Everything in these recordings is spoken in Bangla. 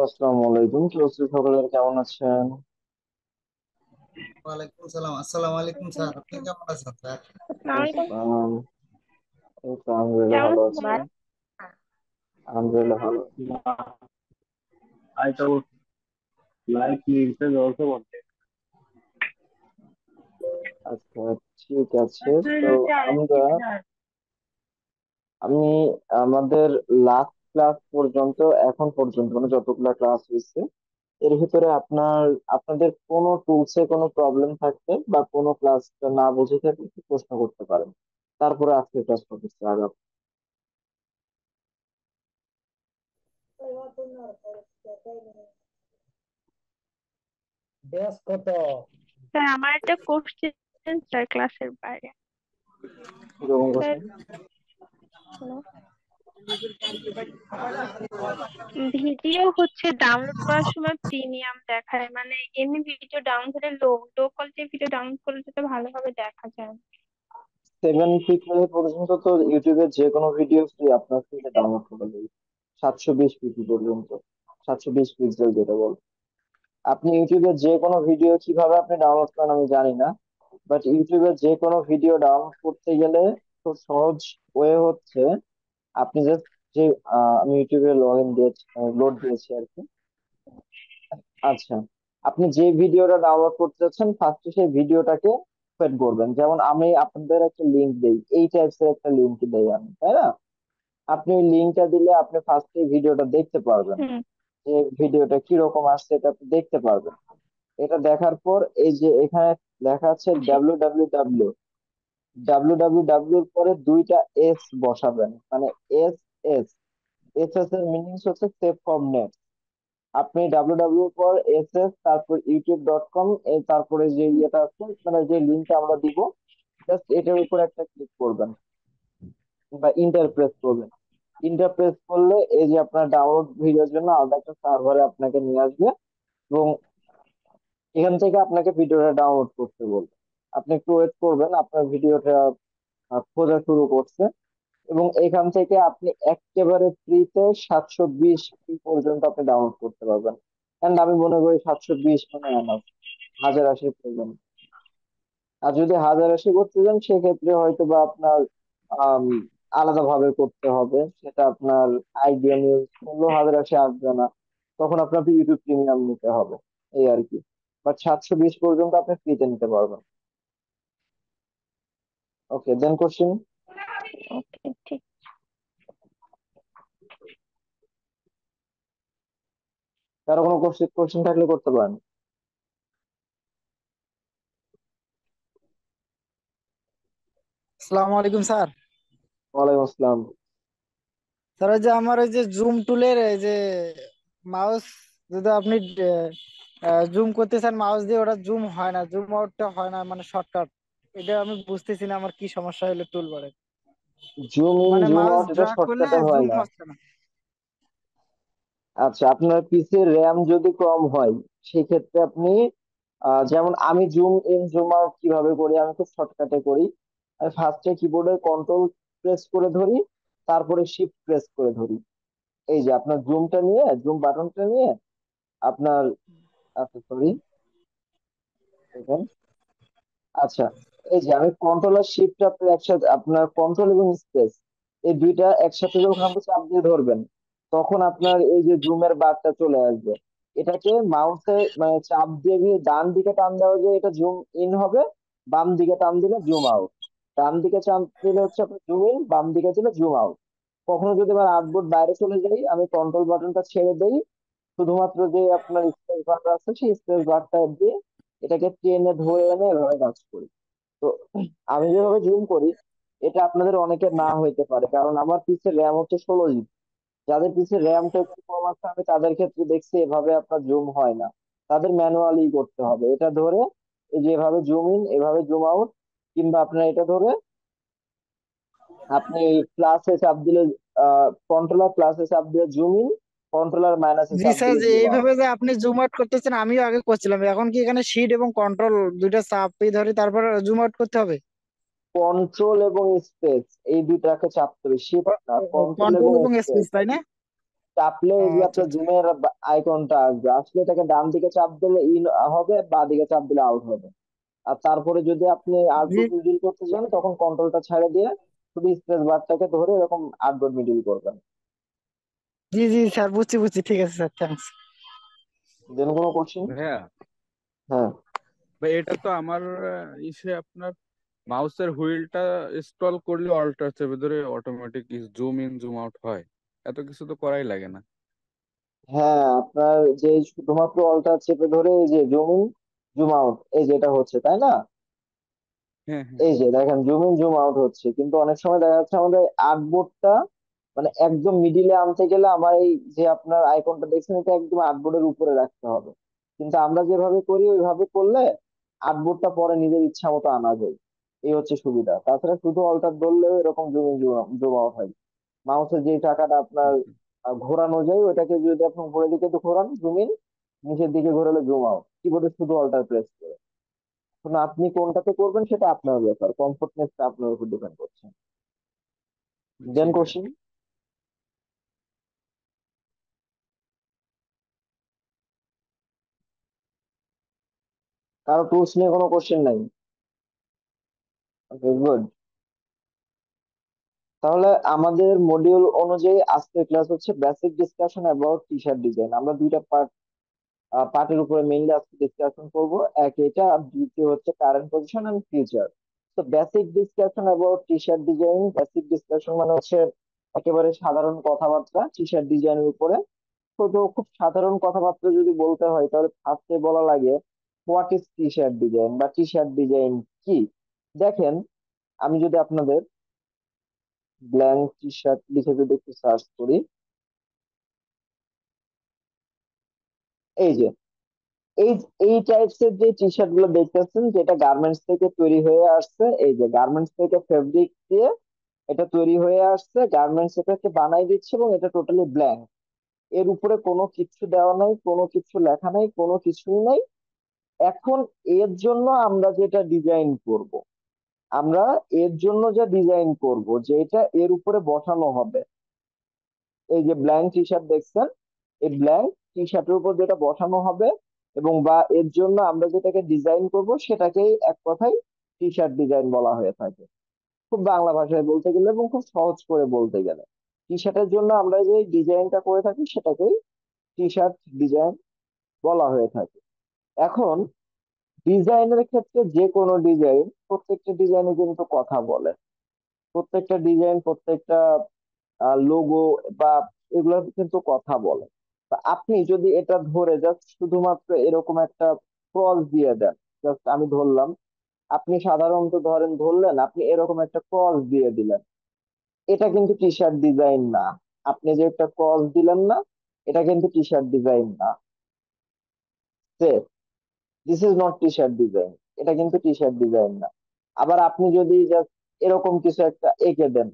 আসসালামু আলাইকুম, কি অবস্থা সকলের? কেমন আছেন? ওয়ালাইকুম সালাম। আসসালামু আলাইকুম স্যার, আপনি কেমন আছেন স্যার? আসসালামাইকুম। আসসালাম। এই তো আলহামদুলিল্লাহ কেমন ভালো আছেন আছি। ভাই? আলহামদুলিল্লাহ ভালো আছি। I thought like needs is also wanted. আচ্ছা, ঠিক আছে। তো আমরা আমি আমাদের লাস্ট ক্লাস পর্যন্ত, এখন পর্যন্ত মানে যতগুলা ক্লাস হয়েছে এর ভিতরে আপনাদের কোনো টুলসে কোনো প্রবলেম থাকলে বা কোনো ক্লাস না বুঝে থাকলে একটু প্রশ্ন করতে পারেন। তারপরে আজকে ক্লাস করতেছি আগাম। বেশ কত। স্যার, আমার একটা কোশ্চেন স্যার ক্লাসের বাইরে। কিরকম স্যার, কোশ্চেন? হ্যালো। ভিডিও হচ্ছে ডাউনলোড করার সময় প্রিমিয়াম দেখায়, মানে এমনি ভিডিও ডাউনলোডে লো লো কোয়ালিটির ভিডিও ডাউনলোড করলে যেটা ভালোভাবে দেখা যায়। 7 পিক্সেল পর্যন্ত তো ইউটিউবের যে কোনো ভিডিও ফ্রি, আপনার ফ্রিতে ডাউনলোড করে দেবে। 720 পিপি পর্যন্ত, 720 পিক্সেল যেটা বল। আপনি ইউটিউবের যে কোনো ভিডিও কিভাবে আপনি ডাউনলোড করেন আমি জানি না, বাট ইউটিউবের যে কোনো ভিডিও ডাউনলোড করতে গেলে খুব সহজ ওয়ে হচ্ছে, আপনি জাস্ট যে আমি ইউটিউবে লগ ইন দিয়েছি, লোড দিয়েছি আর কি। আচ্ছা, আপনি যে ভিডিওটা ডাউনলোড করতে চাচ্ছেন ফার্স্টে সেই ভিডিওটাকে সেট করবেন। যেমন আমি আপনাদের একটা লিংক দেই, এই টাইপস এর একটা লিংক দেই আমি, তাই না? আপনি লিংকটা দিলে আপনি ফার্স্টে ভিডিওটা দেখতে পারবেন, হুম। যে ভিডিওটা কি রকম আসছে এটা আপনি দেখতে পারবেন। এটা দেখার পর এই যে এখানে লেখা আছে জি। ডাব্লিউ ডাব্লিউ ডাব্লিউ ডাব্লিউ এর পরে দুইটা এস বসাবেন, মানে এস এস এস এস এর মিনিংস হচ্ছে সেভ ফ্রম নেট। আপনি ডাব্লিউ ডাব্লিউ পর এস এস তারপর ইউটিউব.com, তারপরে যে ইয়েটা আছে মানে যে লিঙ্কটা আমরা দিব, জাস্ট এটার উপর একটা ক্লিক করবেন বা ইন্টারপ্রেস করবেন। ইন্টারপ্রেস করলে এই যে আপনার ডাউনলোড ভিডিওর জন্য আলাদা একটা সার্ভারে আপনাকে নিয়ে আসবে, এবং এখান থেকে আপনাকে ভিডিওটা ডাউনলোড করতে বলবে। আপনি একটু ওয়েট করবেন, আপনার ভিডিওটা খোঁজা শুরু করছে, এবং এখান থেকে আপনি একেবারে ফ্রিতে 720p পর্যন্ত আপনি ডাউনলোড করতে পারবেন। এন্ড আমি মনে করি 720 মানে এনাফ, 1080 প্রয়োজন। আর যদি 1080 করতে চান সেক্ষেত্রে হয়তো বা আপনার আম, আলাদা ভাবে করতে হবে, সেটা আপনার আইডিয়া ইউজ করলেও 1080 আসবে না, তখন আপনাকে ইউটিউব প্রিমিয়াম নিতে হবে, এই আর কি। বাট 720 পর্যন্ত আপনি ফ্রিতে নিতে পারবেন। ওকে, দেন কোশ্চেন। ওকে, ঠিক। কারো কোনো কোশ্চেন থাকলে করতে পারেন। আসসালামু আলাইকুম স্যার। ওয়ালাইকুম আসসালাম। স্যার, ওই যে আমার ওই যে জুম টুলের এই যে মাউস, যদি আপনি জুম করতে চান মাউস দিয়ে, ওটা জুম হয় না, জুম আউটটা হয় না, মানে শর্টকাট। এটা আমি বুঝতেছি না আমার কি সমস্যা হলো টুল বারে। জুম ইন মানে জুম মাউস আউট এটা ড্র্যাগ করলে শর্টকাটে হয় জুম না। হচ্ছে না। আচ্ছা, আপনার পিসির র্যাম যদি কম হয় সেক্ষেত্রে আপনি যেমন আমি জুম ইন জুম আউট কিভাবে করি, আমি খুব শর্টকাটে করি। আমি ফার্স্টে কিবোর্ডের কন্ট্রোল প্রেস করে ধরি, তারপরে শিফট প্রেস করে ধরি। এই যে আপনার জুম বাটনটা নিয়ে আপনার, আচ্ছা সরি, আচ্ছা, এই যে আমি কন্ট্রোল আর শিফট আপনি একসাথে, আপনার কন্ট্রোল এবং স্পেস এই দুইটা একসাথে যখন আপনি চাপ দিয়ে ধরবেন, তখন আপনার এই যে জুমের বারটা চলে আসবে। এটাকে মাউসে মানে চাপ দিয়ে দিয়ে ডান দিকে টান দেওয়া যায়, এটা জুম ইন হবে। বাম দিকে টান দিলে জুম আউট। ডান দিকে চাপ দিলে হচ্ছে আপনার জুম ইন, বাম দিকে দিলে জুম আউট। কখনো যদি আমার আউটপুট বাইরে চলে যাই, আমি কন্ট্রোল বাটনটা ছেড়ে দেই, শুধুমাত্র যে আপনার স্পেস বারটা আছে সেই স্পেস বারটা দিয়ে এটাকে টেনে ধরে এনে এভাবে কাজ করি। তো আমি যেভাবে জুম করি, এটা আপনাদের অনেকের না হইতে পারে, কারণ আমার পিসের র্যাম হচ্ছে 16 জিবি। যাদের পিসের র্যামটা একটু কম আছে আমি তাদের ক্ষেত্রে দেখছি এভাবে আপনার জুম হয় না, তাদের ম্যানুয়ালি করতে হবে। এটা ধরে এই যে এভাবে জুম ইন, এভাবে জুম আউট, কিংবা আপনার এটা ধরে আপনি প্লাসে চাপ দিলে, কন্ট্রোলার প্লাসে চাপ দিয়ে জুম ইন, কন্ট্রোলার মাইনাসে জি চাপ স্যার, দিলে যে জুম আউট। এইভাবে যে আপনি জুম আউট করতেছেন আমিও আগে করছিলাম, এখন কি এখানে শিট এবং কন্ট্রোল দুইটা চাপই ধরে তারপর জুম আউট করতে হবে? কন্ট্রোল এবং স্পেস এই দুইটাকে চাপ করে, শিফট না, কন্ট্রোল কন্ট্রোল এবং এবং স্পেস। স্পেস, তাই না? চাপলে এই যে আচ্ছা আপনার আচ্ছা। জুমের আইকনটা আসবে, আসলে এটাকে ডান দিকে চাপ দিলে ইন হবে, বা দিকে চাপ দিলে আউট হবে। আর তারপরে যদি আপনি জি আউটডোর মিডিল করতে চান তখন কন্ট্রোলটা ছেড়ে দিয়ে শুধু স্পেস বারটাকে ধরে এরকম আউটডোর মিডিল করবেন। জি জি স্যার, বুঝছি বুঝছি, ঠিক আছে স্যার, থ্যাঙ্কস। দেন কোনো কোশ্চেন? ভাইয়া, হ্যাঁ। ভাই এটা তো আমার ইসে আপনার মাউসের হুইলটা স্ক্রল করলে অল্টার চেপে ধরে automatic zoom in zoom out হয়, এত কিছু তো করাই লাগে না। হ্যাঁ, আপনার যে শুধুমাত্র অলটা চেপে ধরে এই যে জুম ইন জুম আউট এই যেটা হচ্ছে, তাই না? হ্যাঁ হ্যাঁ। এই যে দেখেন জুম ইন জুম আউট হচ্ছে, কিন্তু অনেক সময় দেখা যাচ্ছে আমাদের আর্টবোর্ডটা মানে একদম মিডিলে আনতে গেলে আমার এই যে আপনার আইকনটা দেখছেন এটা একদম আর্টবোর্ডের উপরে রাখতে হবে। কিন্তু আমরা যেভাবে করি ওইভাবে করলে আর্টবোর্ডটা পরে নিজের ইচ্ছা মতো আনা যায়। এই হচ্ছে সুবিধা। তাছাড়া শুধু অল্টার ধরলেও এরকম জুম ইন জুম আউট হয়। মাউসের যে টাকাটা আপনার ঘোরানো যায় ওইটাকে যদি আপনি উপরের দিকে একটু ঘোরান জুম ইন, নিচের দিকে ঘোরালে জুম আউট, কিবোর্ডে শুধু অল্টার প্রেস করে। এখন আপনি কোনটাতে করবেন সেটা আপনার ব্যাপার, কমফোর্টনেসটা আপনার উপর ডিপেন্ড করছে। জি দেন ভাই। কোশ্চিন? কারো টুলস নিয়ে কোনো কোশ্চেন নাই? ওকে, গুড। তাহলে আমাদের মডিউল অনুযায়ী আজকের ক্লাস হচ্ছে basic discussion about T shirt design. আমরা দুইটা পার্টের উপরে মেইনলি আজকে ডিসকাশন করব। এক এটা, আর দ্বিতীয় হচ্ছে কারেন্ট পজিশন এন্ড ফিউচার। তো basic discussion about T shirt design, basic discussion মানে হচ্ছে একেবারে সাধারণ কথাবার্তা টি শার্ট ডিজাইনের উপরে। তো খুব সাধারণ কথাবার্তা যদি বলতে হয় তাহলে ফার্স্টে বলা লাগে what is T shirt design বা টি শার্ট ডিজাইন কি। দেখেন, আমি যদি আপনাদের ব্ল্যাঙ্ক টি শার্ট লিখে যদি একটু সার্চ করি, এই যে এই এই টাইপস এর যে টি শার্ট গুলো দেখতেছেন যেটা গার্মেন্টস থেকে তৈরি হয়ে আসছে, এই যে গার্মেন্টস থেকে ফেব্রিক দিয়ে এটা তৈরি হয়ে আসছে, গার্মেন্টস এটাকে বানাই দিচ্ছে এবং এটা টোটালি ব্ল্যাঙ্ক। এর উপরে কোনো কিছু দেওয়া নাই, কোনো কিছু লেখা নাই, কোনো কিছুই নাই। এখন এর জন্য আমরা যেটা ডিজাইন করব, আমরা এর জন্য যে ডিজাইন করব যে এটা এর উপরে বসানো হবে, এই যে ব্ল্যাঙ্ক টি শার্ট দেখছেন, এই ব্ল্যাঙ্ক টি শার্টের উপর যেটা বসানো হবে এবং বা এর জন্য আমরা যেটাকে ডিজাইন করব সেটাকেই এক কথায় টি শার্ট ডিজাইন বলা হয়ে থাকে, খুব বাংলা ভাষায় বলতে গেলে এবং খুব সহজ করে বলতে গেলে। টি শার্টের জন্য আমরা যে ডিজাইনটা করে থাকি সেটাকেই টি শার্ট ডিজাইন বলা হয়ে থাকে। এখন ডিজাইনের ক্ষেত্রে যে কোনো ডিজাইন, প্রত্যেকটা ডিজাইনে কিন্তু কথা বলে, প্রত্যেকটা ডিজাইন, প্রত্যেকটা লোগো বা এগুলো কিন্তু কথা বলে। তা আপনি যদি এটা ধরে জাস্ট শুধুমাত্র এরকম একটা ক্রস দিয়ে দেন, জাস্ট আমি ধরলাম, আপনি সাধারণত ধরলেন আপনি এরকম একটা ক্রস দিয়ে দিলেন, এটা কিন্তু টি শার্ট ডিজাইন না। আপনি যে একটা ক্রস দিলেন না, এটা কিন্তু টি শার্ট ডিজাইন না। This is not T shirt design, এটা কিন্তু টি শার্ট ডিজাইন না। আবার আপনি যদি জাস্ট এরকম কিছু একটা এঁকে দেন,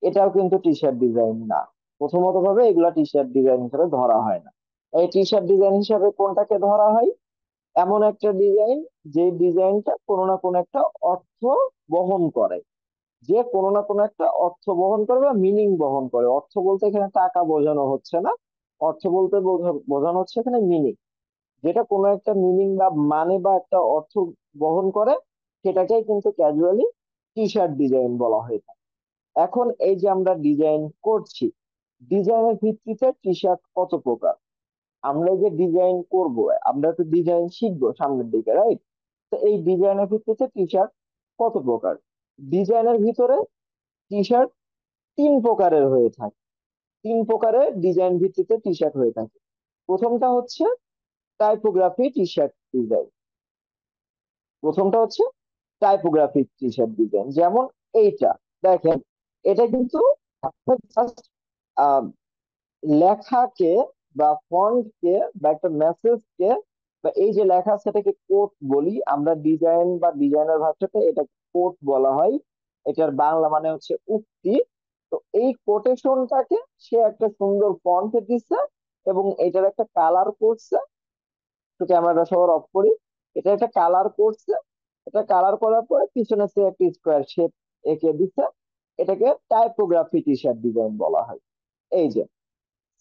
এটাও কিন্তু টি শার্ট ডিজাইন না। প্রথমত ভাবে এগুলা টি শার্ট ডিজাইন হিসেবে ধরা হয় না। এই টি শার্ট ডিজাইন হিসেবে কোনটাকে ধরা হয়? এমন একটা ডিজাইন যে ডিজাইনটা কোনো না কোনো একটা অর্থ বহন করে, যে কোনো না কোনো একটা অর্থ বহন করে বা মিনিং বহন করে। অর্থ বলতে এখানে টাকা বোঝানো হচ্ছে না, অর্থ বলতে বোঝানো হচ্ছে এখানে মিনিং। যেটা কোনো একটা মিনিং বা মানে বা একটা অর্থ বহন করে, সেটাকেই কিন্তু ক্যাজুয়ালি টি শার্ট ডিজাইন বলা হয়ে থাকে। এখন এই যে আমরা ডিজাইন করছি, ডিজাইনের ভিত্তিতে টি শার্ট কত প্রকার, আমরা যে ডিজাইন করব, আমরা তো ডিজাইন শিখবো সামনের দিকে, রাইট? তো এই ডিজাইনের ভিত্তিতে টি শার্ট কত প্রকার? ডিজাইনের ভিতরে টি শার্ট তিন প্রকারের হয়ে থাকে, তিন প্রকারের ডিজাইন ভিত্তিতে টি শার্ট হয়ে থাকে। প্রথমটা হচ্ছে টাইপোগ্রাফি টি শার্ট ডিজাইন, প্রথমটা হচ্ছে টাইপোগ্রাফিক টি শার্ট ডিজাইন। যেমন এইটা দেখেন, এটা কিন্তু জাস্ট লেখাকে বা ফন্টকে বা একটা মেসেজকে বা এই যে লেখা সেটাকে কোট বলি আমরা, ডিজাইন বা ডিজাইনার ভাষাতে এটা কোট বলা হয়। এটার বাংলা মানে হচ্ছে উক্তি। তো এই কোটেশনটাকে সে একটা সুন্দর ফন্টে দিচ্ছে এবং এটার একটা কালার করছে। তো ক্যামেরাটা সবার অফ করি, এটা একটা কালার করছে, এটা কালার করার পরে পিছনে সে একটা স্কোয়ার শেপ এঁকে দিচ্ছে, এটাকে টাইপোগ্রাফি টি শার্ট ডিজাইন বলা হয়। এই যে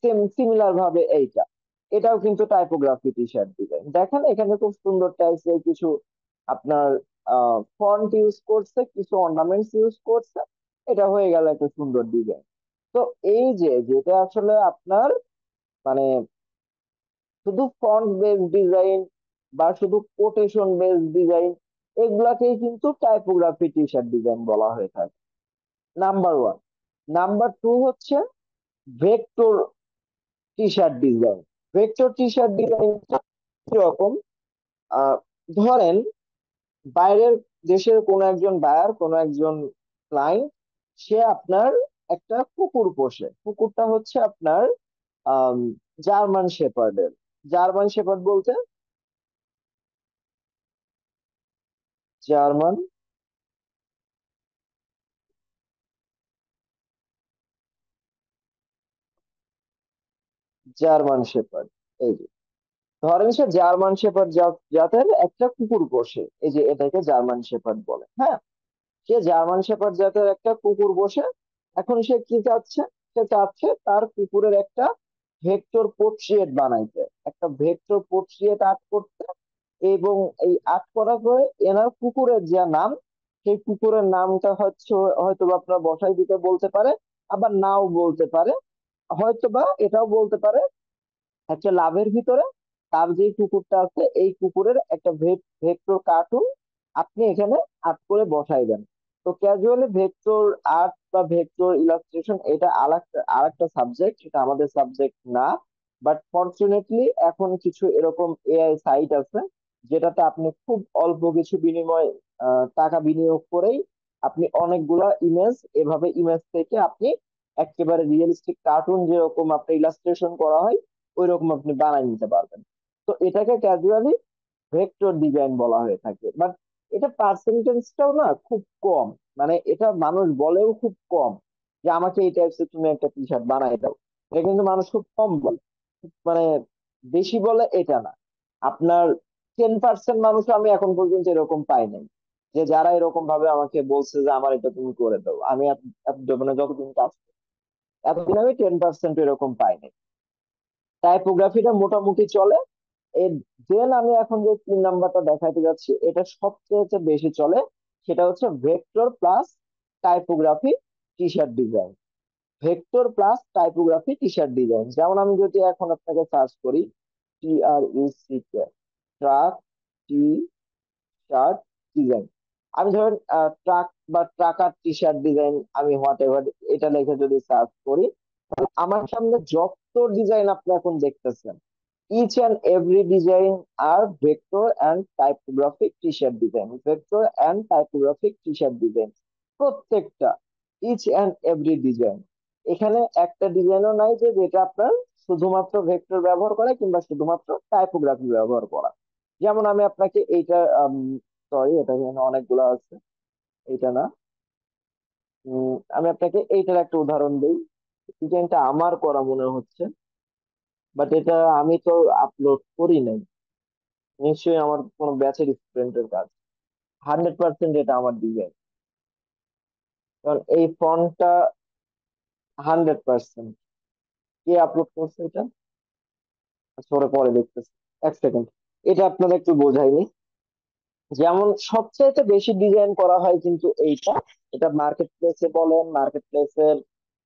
সেম সিমিলার ভাবে এটাও কিন্তু টাইপোগ্রাফি টি শার্ট ডিজাইন। দেখেন এখানে খুব সুন্দর টাইপের কিছু আপনার ফন্ট ইউজ করছে, কিছু অর্নামেন্টস ইউজ করছে, এটা হয়ে গেল একটা সুন্দর ডিজাইন। তো এই যে যেটা আসলে আপনার মানে শুধু ফন্ট বেস ডিজাইন বা শুধু কোটেশন বেস ডিজাইন, এগুলাকেই কিন্তু টাইপোগ্রাফি টি শার্ট ডিজাইন বলা হয়ে থাকে, নাম্বার ওয়ান। নাম্বার টু হচ্ছে ভেক্টর টি shirt design. Vector T shirt ডিজাইনটা কিরকম? আহ ধরেন বাইরের দেশের কোন একজন বায়ার, কোন একজন ক্লায়েন্ট, সে আপনার একটা কুকুর পোষে। কুকুরটা হচ্ছে আপনার আহ জার্মান শেপার্ডের। জার্মান শেপার্ড বলতে জার্মান জার্মান শেপার্ড। এই যে ধরেন সে জার্মান শেপার্ড জাতের একটা কুকুর পোষে, এই যে এটাকে জার্মান শেপার্ড বলে। হ্যাঁ, সে জার্মান শেপার্ড জাতের একটা কুকুর বসে। এখন সে কি চাচ্ছে? সে চাচ্ছে তার কুকুরের একটা ভেক্টর পোর্ট্রিয়েট বানাইতে, একটা ভেক্টর পোর্ট্রিয়েট আর্ট করতে। এবং এই আর্ট করার পরে এনার কুকুরের যে নাম, সেই কুকুরের নামটা হচ্ছে হয়তো বা আপনার বসাই দিতে বলতে পারে, আবার নাও বলতে পারে। হয়তো বা এটাও বলতে পারে একটা লাভের ভিতরে তার যে কুকুরটা আছে এই কুকুরের একটা ভেক্টর কার্টুন আপনি এখানে আর্ট করে বসাই দেন। তো ক্যাজুয়ালি ভেক্টর আর্ট বা ভেক্টর ইলাস্ট্রেশন এটা আরেকটা সাবজেক্ট, এটা আমাদের সাবজেক্ট না। বাট ফরচুনেটলি এখন কিছু এরকম এআই সাইট আছে যেটাতে আপনি খুব অল্প কিছু বিনিময় টাকা বিনিয়োগ করেই আপনি অনেকগুলা ইমেজ, এভাবে ইমেজ থেকে আপনি একেবারে রিয়েলিস্টিক কার্টুন যেরকম আপনি ইলাস্ট্রেশন করা হয় ওই রকম আপনি বানাই নিতে পারবেন। তো এটাকে ক্যাজুয়ালি ভেক্টর ডিজাইন বলা হয়ে থাকে। বাট এটা পার্সেন্টেজটাও না খুব কম, মানে এটা মানুষ বলেও খুব কম যে আমাকে এই টাইপসের তুমি একটা টি শার্ট বানাই দাও। এটা কিন্তু মানুষ খুব কম বলে, মানে বেশি বলে এটা না। আপনার 10% মানুষ আমি এখন পর্যন্ত এরকম পাই নাই যে যারা এরকম ভাবে আমাকে বলছে যে আমার এটা তুমি করে দাও। আমি মানে যতদিন কাজ করি, এতদিন আমি 10% এরকম পাই নাই। টাইপোগ্রাফিটা মোটামুটি চলে। এর দেন আমি এখন যে 3 নাম্বারটা দেখাতে যাচ্ছি এটা সবচেয়ে বেশি চলে, সেটা হচ্ছে ভেক্টর প্লাস টাইপোগ্রাফি টি shirt design. Vector plus typography টি শার্ট ডিজাইন, যেমন আমি যদি এখন আপনাকে সার্চ করি TRUCK, ট্রাক টি শার্ট ডিজাইন, আমি ধরেন ট্রাক বা ট্রাকার টি শার্ট ডিজাইন, আমি হোয়াট এভার এটা লিখে যদি সার্চ করি, আমার সামনে যত ডিজাইন আপনি এখন দেখতেছেন, each and every design are vector and typographic t-shirt design, vector and typographic t-shirt design। প্রত্যেকটা each and every design, এখানে একটা ডিজাইনও নাই যে যেটা আপনার শুধুমাত্র ভেক্টর ব্যবহার করা কিংবা শুধুমাত্র টাইপোগ্রাফি ব্যবহার করা। যেমন আমি আপনাকে এইটা সরি, এটা এখানে অনেকগুলো আছে, এইটা না। আমি আপনাকে এইটার একটা উদাহরণ দিই। ডিজাইনটা আমার করা মনে হচ্ছে, বাট এটা আমি তো আপলোড করি নাই, নিশ্চয়ই আমার কোনো ব্যাচের স্টুডেন্টের কাজ। 100% এটা আমার ডিজাইন, কারণ এই ফন্টটা 100%। কে আপলোড করছে এটা? আচ্ছা, ওরা পরে দেখতেছে, 1 সেকেন্ড। এটা আপনাদের একটু বোঝাইনি। যেমন সবচাইতে বেশি ডিজাইন করা হয় কিন্তু এইটা, এটা মার্কেট প্লেসে বলেন, মার্কেট প্লেসের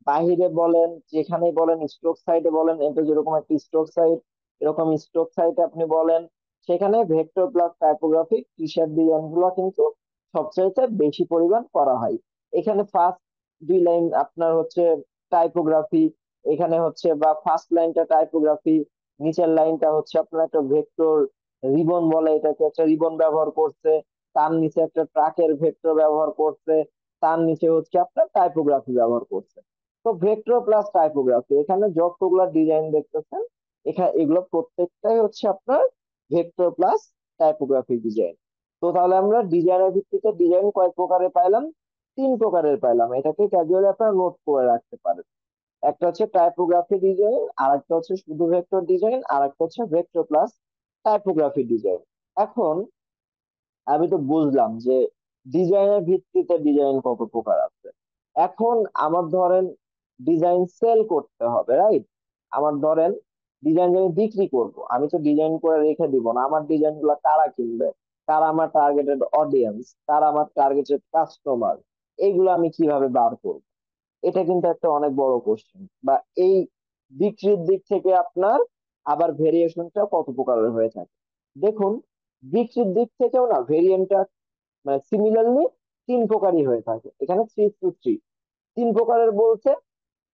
বাহিরে বলেন, যেখানে বলেন, স্টক সাইটে বলেন, এটা যেরকম একটা স্টক সাইট, এরকম স্টক সাইটে আপনি বলেন, সেখানে ভেক্টর প্লাস টাইপোগ্রাফিক টি শার্ট ডিজাইন গুলো কিন্তু সবচাইতে বেশি পরিমাণ করা হয়। এখানে ফার্স্ট 2 লাইন আপনার হচ্ছে টাইপোগ্রাফি, এখানে হচ্ছে বা ফার্স্ট লাইনটা টাইপোগ্রাফি, নিচের লাইনটা হচ্ছে আপনার একটা ভেক্টর রিবন বলে এটাকে, একটা রিবন ব্যবহার করছে, তার নিচে একটা ট্রাকের ভেক্টর ব্যবহার করছে, তার নিচে হচ্ছে আপনার টাইপোগ্রাফি ব্যবহার করছে। তো ভেক্টর প্লাস টাইপোগ্রাফি, এখানে যতগুলো ডিজাইন দেখতেছেন এখানে এগুলো প্রত্যেকটাই হচ্ছে আপনার ভেক্টর প্লাস টাইপোগ্রাফি ডিজাইন। তো তাহলে আমরা ডিজাইনের ভিত্তিতে ডিজাইন কয় প্রকারে পাইলাম? 3 প্রকারের পাইলাম। এটাকে ক্যাজুয়ালি আপনারা নোট করে রাখতে পারেন। একটা হচ্ছে টাইপোগ্রাফি ডিজাইন, আর একটা হচ্ছে শুধু ভেক্টর ডিজাইন, আর একটা হচ্ছে ভেক্টর প্লাস টাইপোগ্রাফি ডিজাইন। এখন আমি তো বুঝলাম যে ডিজাইনের ভিত্তিতে ডিজাইন কত প্রকার আছে। এখন আমার ধরেন ডিজাইন সেল করতে হবে, রাইট? আমার ধরেন ডিজাইন আমি বিক্রি করব, আমি তো ডিজাইন করে রেখে দিব না। আমার ডিজাইন গুলা কারা কিনবে, কারা আমার টার্গেটেড অডিয়েন্স, কারা আমার টার্গেটেড কাস্টমার, এইগুলো আমি কিভাবে বার করব? এটা কিন্তু একটা অনেক বড় কোশ্চেন। বা এই বিক্রির দিক থেকে আপনার আবার ভেরিয়েশনটা কত প্রকারের হয়ে থাকে। দেখুন, বিক্রির দিক থেকেও না ভেরিয়েন্টটা মানে সিমিলারলি তিন প্রকারই হয়ে থাকে। এখানে 3 to 3 তিন প্রকারের বলতে,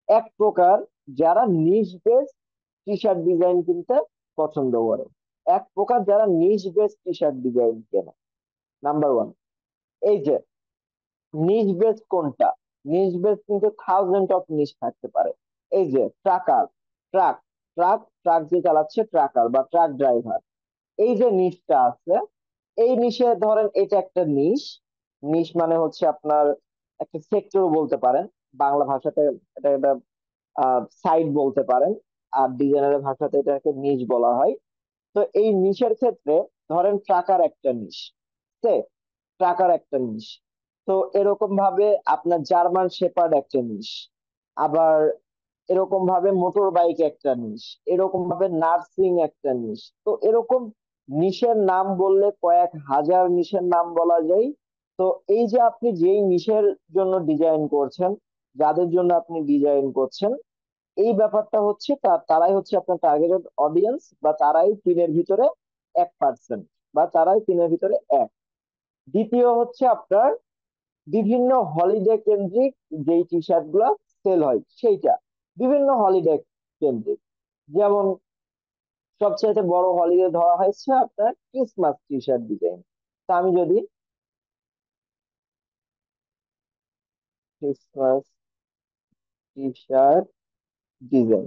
এক প্রকার যারা নিশ বেস টি শার্ট ডিজাইন কিনতে পছন্দ করে, এক প্রকার যারা নিশ বেস টি শার্ট ডিজাইন কেনে। নাম্বার ওয়ান, এই যে নিশ বেস কোনটা? নিশ বেস কিন্তু থাউজেন্ড অফ নিশ থাকতে পারে। এই যে ট্রাকার, ট্রাক ট্রাক ট্রাক যে চালাচ্ছে ট্রাকার বা ট্রাক ড্রাইভার, এই যে নিশটা আছে, এই নিশে ধরেন এটা একটা নিশ। নিশ মানে হচ্ছে আপনার একটা সেক্টর বলতে পারেন, বাংলা ভাষাতে এটা একটা সাইড বলতে পারেন, আর ডিজাইনারের ভাষাতে এটাকে নিশ বলা হয়। তো এই নিশের ক্ষেত্রে ধরেন ট্রাকার একটা নিশ, ট্রাকার একটা নিশ। তো এরকম ভাবে আপনার জার্মান শেপার্ড একটা নিশ, আবার এরকম ভাবে মোটর বাইক একটা নিশ, এরকম ভাবে নার্সিং একটা নিশ। তো এরকম নিশের নাম বললে কয়েক হাজার নিশের নাম বলা যায়। তো এই যে আপনি যেই নিশের জন্য ডিজাইন করছেন, যাদের জন্য আপনি ডিজাইন করছেন, এই ব্যাপারটা হচ্ছে তারাই হচ্ছে আপনার টার্গেটেড অডিয়েন্স, বা তারাই তিনের ভিতরে 1%, বা তারাই তিনের ভিতরে এক। দ্বিতীয় হচ্ছে আপনার বিভিন্ন হলিডে কেন্দ্রিক যেই টি শার্ট গুলা সেল হয় সেইটা, বিভিন্ন হলিডে কেন্দ্রিক। যেমন সবচেয়ে বড় হলিডে ধরা হয়েছে আপনার ক্রিসমাস টি শার্ট ডিজাইন। তা আমি যদি ক্রিসমাস টি শার্ট ডিজাইন,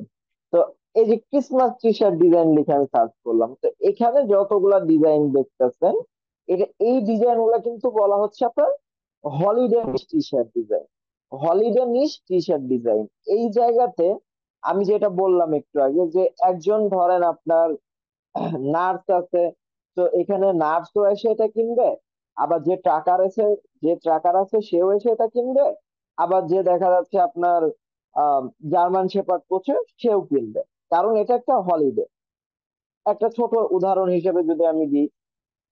তো এই যে ক্রিসমাস টি শার্ট ডিজাইন লিখে আমি সার্চ করলাম, তো এখানে যতগুলা ডিজাইন দেখতেছেন, এটা এই ডিজাইন গুলা কিন্তু বলা হচ্ছে আপনার holiday T shirt design. Holiday niche T shirt design, এই জায়গাতে আমি যেটা বললাম একটু আগে, যে একজন ধরেন আপনার নার্স আছে, তো এখানে নার্সও এসে এটা কিনবে, আবার যে ট্রাকার আছে, যে ট্রাকার আছে সেও এসে এটা কিনবে, আবার যে দেখা যাচ্ছে আপনার জার্মান শেপার্ড করছে সেও কিনবে, কারণ এটা একটা হলিডে। একটা ছোট উদাহরণ হিসেবে যদি আমি দিই,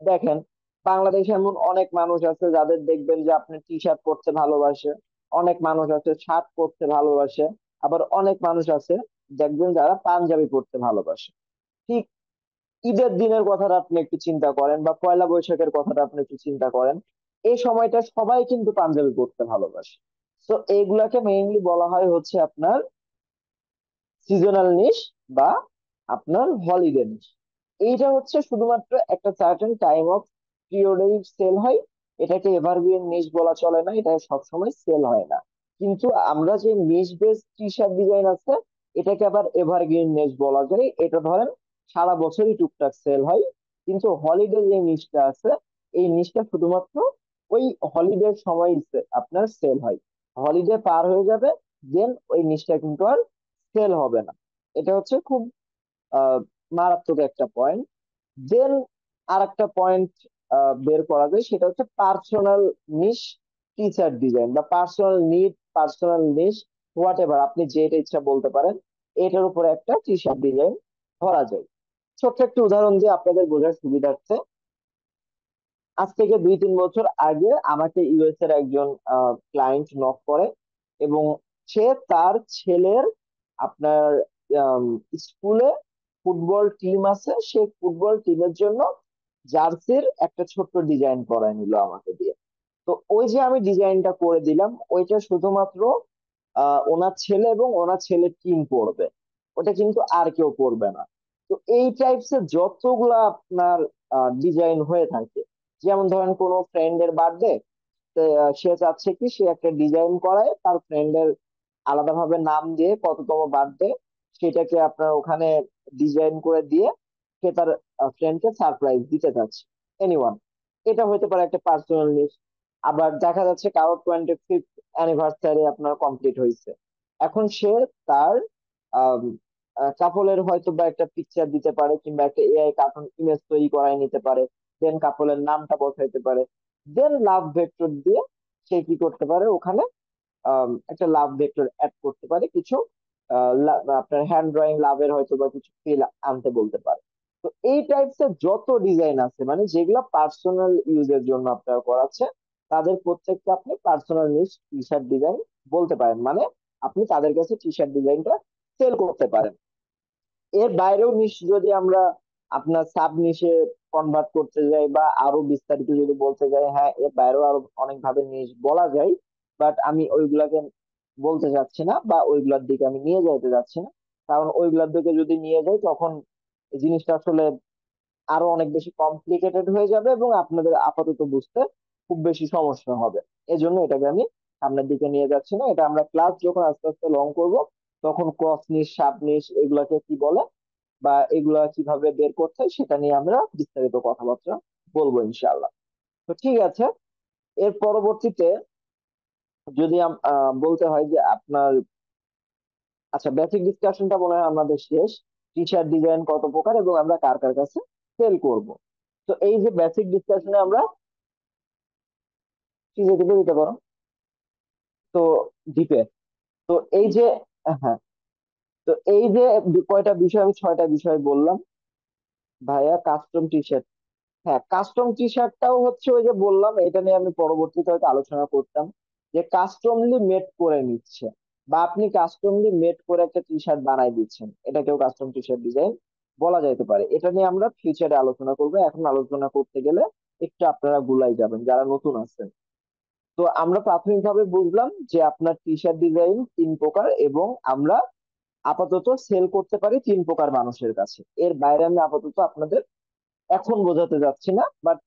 দেখেন বাংলাদেশে এমন অনেক মানুষ আছে যাদের দেখবেন যে আপনি টি শার্ট পরতে ভালোবাসে, অনেক মানুষ আছে শার্ট পরতে ভালোবাসে, আবার অনেক মানুষ আছে দেখবেন যারা পাঞ্জাবি পরতে ভালোবাসে। ঠিক ঈদের দিনের কথাটা আপনি একটু চিন্তা করেন, বা পয়লা বৈশাখের কথাটা আপনি একটু চিন্তা করেন, এই সময়টা সবাই কিন্তু পাঞ্জাবি পরতে ভালোবাসে। তো এইগুলাকে মেইনলি বলা হয় হচ্ছে আপনার সিজনাল নিশ বা আপনার হলিডে নিশ। এইটা হচ্ছে শুধুমাত্র একটা সার্টেন টাইম অফ পিরিয়ডেই সেল হয়। এটাকে এভারগ্রিন নিশ বলা চলে না, এটা সবসময় সেল হয় না। কিন্তু আমরা যে নিশ বেস টি শার্ট ডিজাইন আছে, এটাকে আবার এভারগ্রিন নিশ বলা যায়। এটা ধরেন সারা বছরই টুকটাক সেল হয়। কিন্তু হলিডে যে নিশটা আছে, এই নিশটা শুধুমাত্র ওই হলিডের সময় আপনার সেল হয়। হলিডে পার হয়ে যাবে, দেন ওই নিশটা কিন্তু আর সেল হবে না। এটা হচ্ছে খুব আহ, মারাত্মক একটা পয়েন্ট। দেন আর একটা পয়েন্ট বের করা যায়, সেটা হচ্ছে পার্সোনাল নিশ টি শার্ট ডিজাইন, বা personal need, personal niche, what ever আপনি যেটা ইচ্ছা বলতে পারেন। এটার উপরে একটা টি শার্ট ডিজাইন ধরা যায়। ছোট্ট একটা উদাহরণ দিয়ে আপনাদের বোঝার সুবিধার্থে, আজ থেকে 2-3 বছর আগে আমাকে ইউএস এর একজন ক্লায়েন্ট নক করে, এবং সে তার ছেলের আপনার স্কুলে ফুটবল টিম আছে, সে ফুটবল টিমের জন্য জার্সির একটা ছোট্ট ডিজাইন করায় নিল আমাকে দিয়ে। তো ওই যে আমি ডিজাইনটা করে দিলাম, ওইটা শুধুমাত্র ওনার ছেলে এবং ওনার ছেলের টিম পড়বে, ওটা কিন্তু আর কেউ পড়বে না। তো এই টাইপস এর যতগুলা আপনার ডিজাইন হয়ে থাকে, যেমন ধরেন কোনো ফ্রেন্ডের বার্থডে, সে চাচ্ছে কি সে একটা ডিজাইন করায় তার ফ্রেন্ডের, আলাদাভাবে নাম দিয়ে কততম বার্থডে সেটাকে আপনার ওখানে ডিজাইন করে দিয়ে সে তার ফ্রেন্ডকে সারপ্রাইজ দিতে চাচ্ছে, এনিওয়ান। এটা হতে পারে একটা পার্সোনাল নিড। আবার দেখা যাচ্ছে কারোর 25th অ্যানিভার্সারি আপনার কমপ্লিট হয়েছে, এখন সে তার কাপলের হয়তো বা একটা পিকচার দিতে পারে, কিংবা একটা এআই কার্টুন ইমেজ তৈরি করাই নিতে পারে, দেন কাপলের নামটা বসাইতে পারে, দেন লাভ ভেক্টর দিয়ে সে কি করতে পারে ওখানে একটা লাভ ভেক্টর অ্যাড করতে পারে কিছু আপনার হ্যান্ড ড্রয়িং লাভের হয়তো বা কিছু ফিল আনতে বলতে পারে। তো এই টাইপস এর যত ডিজাইন আছে মানে যেগুলো পার্সোনাল ইউজের জন্য আপনারা করাচ্ছে, তাদের প্রত্যেককে আপনি পার্সোনাল নিশ টি শার্ট ডিজাইন বলতে পারেন। মানে আপনি তাদের কাছে টি শার্ট ডিজাইনটা সেল করতে পারেন। এর বাইরেও নিশ যদি আমরা আপনার সাব নিশে কনভার্ট করতে যাই বা আরো বিস্তারিত যদি বলতে যাই, হ্যাঁ এর বাইরেও আরো অনেক ভাবে নিশ বলা যায়, বাট আমি ওইগুলাকে বলতে যাচ্ছি না বা ওইগুলোর দিকে আমি নিয়ে যাইতে যাচ্ছি না। কারণ ওইগুলোর দিকে যদি নিয়ে যাই তখন এই জিনিসটা আসলে আরো অনেক বেশি কমপ্লিকেটেড হয়ে যাবে এবং আপনাদের আপাতত বুঝতে খুব বেশি সমস্যা হবে। এজন্য এটাকে আমি সামনের দিকে নিয়ে যাচ্ছি না। এটা আমরা ক্লাস যখন আস্তে আস্তে লং করব তখন ক্রস নিশ সাব নিশ এগুলাকে কি বলে বা এগুলা কিভাবে বের করতে হয় সেটা নিয়ে আমরা বিস্তারিত কথাবার্তা বলবো ইনশাআল্লাহ। তো ঠিক আছে, এর পরবর্তীতে যদি বলতে হয় যে আপনার, আচ্ছা বেসিক ডিসকাশনটা মনে হয় আমাদের শেষ। টি শার্ট ডিজাইন কত প্রকার এবং আমরা কার কার কাছে সেল করব। তো এই যে বেসিক ডিসকাশনে আমরা কি যেতে দিতে পারো, তো ডিপে, তো এই যে, হ্যাঁ, তো এই যে কয়টা বিষয়, আমি 6টা বিষয় বললাম ভাইয়া। কাস্টম টি শার্ট, হ্যাঁ কাস্টম টি শার্টটাও হচ্ছে ওই যে বললাম, এটা নিয়ে আমি পরবর্তীতে হয়তো আলোচনা করতাম, যে কাস্টমলি মেড করে নিচ্ছে বা আপনি কাস্টমলি মেড করে একটা টি শার্ট বানাই দিচ্ছেন, এটাকেও কাস্টম টি শার্ট ডিজাইন বলা যাইতে পারে। এটা নিয়ে আমরা ফিউচারে আলোচনা করবো, এখন আলোচনা করতে গেলে একটু আপনারা গুলাই যাবেন যারা নতুন আছেন। তো আমরা প্রাথমিকভাবে বুঝলাম যে আপনার টি শার্ট ডিজাইন 3 প্রকার এবং আমরা আপাতত সেল করতে পারি 3 প্রকার মানুষের কাছে। এর বাইরে আমি আপাতত আপনাদের এখন বোঝাতে যাচ্ছি না, বাট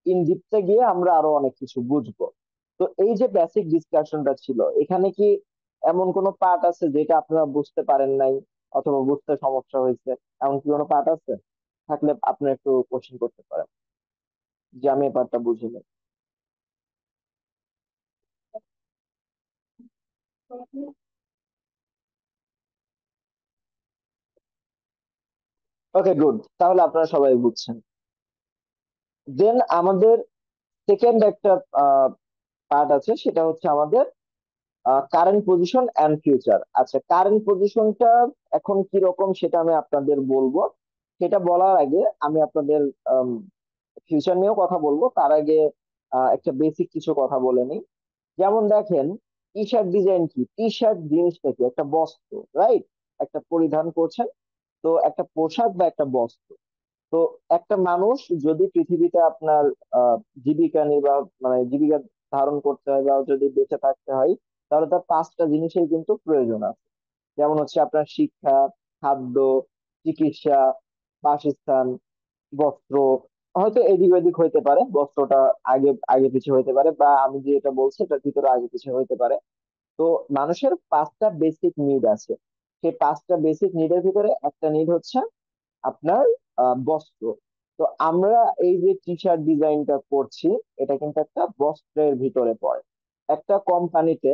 ইন ডিপতে গিয়ে আমরা আরো অনেক কিছু বুঝবো। তো এই যে বেসিক ডিসকাশনটা ছিল, এখানে কি এমন কোনো পার্ট আছে যেটা আপনারা বুঝতে পারেন নাই অথবা বুঝতে সমস্যা হয়েছে, এমন কি কোনো পার্ট আছে? থাকলে আপনি একটু কোশ্চেন করতে পারেন যে আমি এই পার্টটা বুঝিনি। ওকে গুড, তাহলে আপনারা সবাই বুঝছেন। দেন আমাদের সেকেন্ড একটা পার্ট আছে, সেটা হচ্ছে আমাদের কারেন্ট পজিশন এন্ড ফিউচার। আচ্ছা কারেন্ট পজিশনটা এখন কি রকম সেটা আমি আপনাদের বলবো। সেটা বলার আগে আমি আপনাদের ফিউচার নিয়েও কথা বলবো, তার আগে একটা বেসিক কিছু কথা বলে নিই। যেমন দেখেন, টি শার্ট ডিজাইন কি, টি শার্ট জিনিসটা কি, একটা বস্ত্র, রাইট? একটা পরিধান করছেন, তো একটা পোশাক বা একটা বস্ত্র। তো একটা মানুষ যদি পৃথিবীতে আপনার আহ জীবিকা নির্বাহ মানে জীবিকা ধারণ করতে হয় বা যদি বেঁচে থাকতে হয়, তাহলে তার 5টা জিনিসের কিন্তু প্রয়োজন আছে। যেমন হচ্ছে আপনার শিক্ষা, খাদ্য, চিকিৎসা, বাসস্থান, বস্ত্র। হয়তো এদিক ওদিক হইতে পারে, বস্ত্রটা আগে আগে পিছিয়ে হইতে পারে বা আমি যেটা বলছি এটার ভিতরে আগে পিছিয়ে হইতে পারে। তো মানুষের 5টা বেসিক নিড আছে। সেই 5টা বেসিক নিডের ভিতরে একটা নিড হচ্ছে আপনার বস্ত্র। তো আমরা এই যে টি শার্ট ডিজাইনটা করছি, এটা কিন্তু একটা বস্ত্রের ভিতরে পড়ে। একটা কোম্পানিতে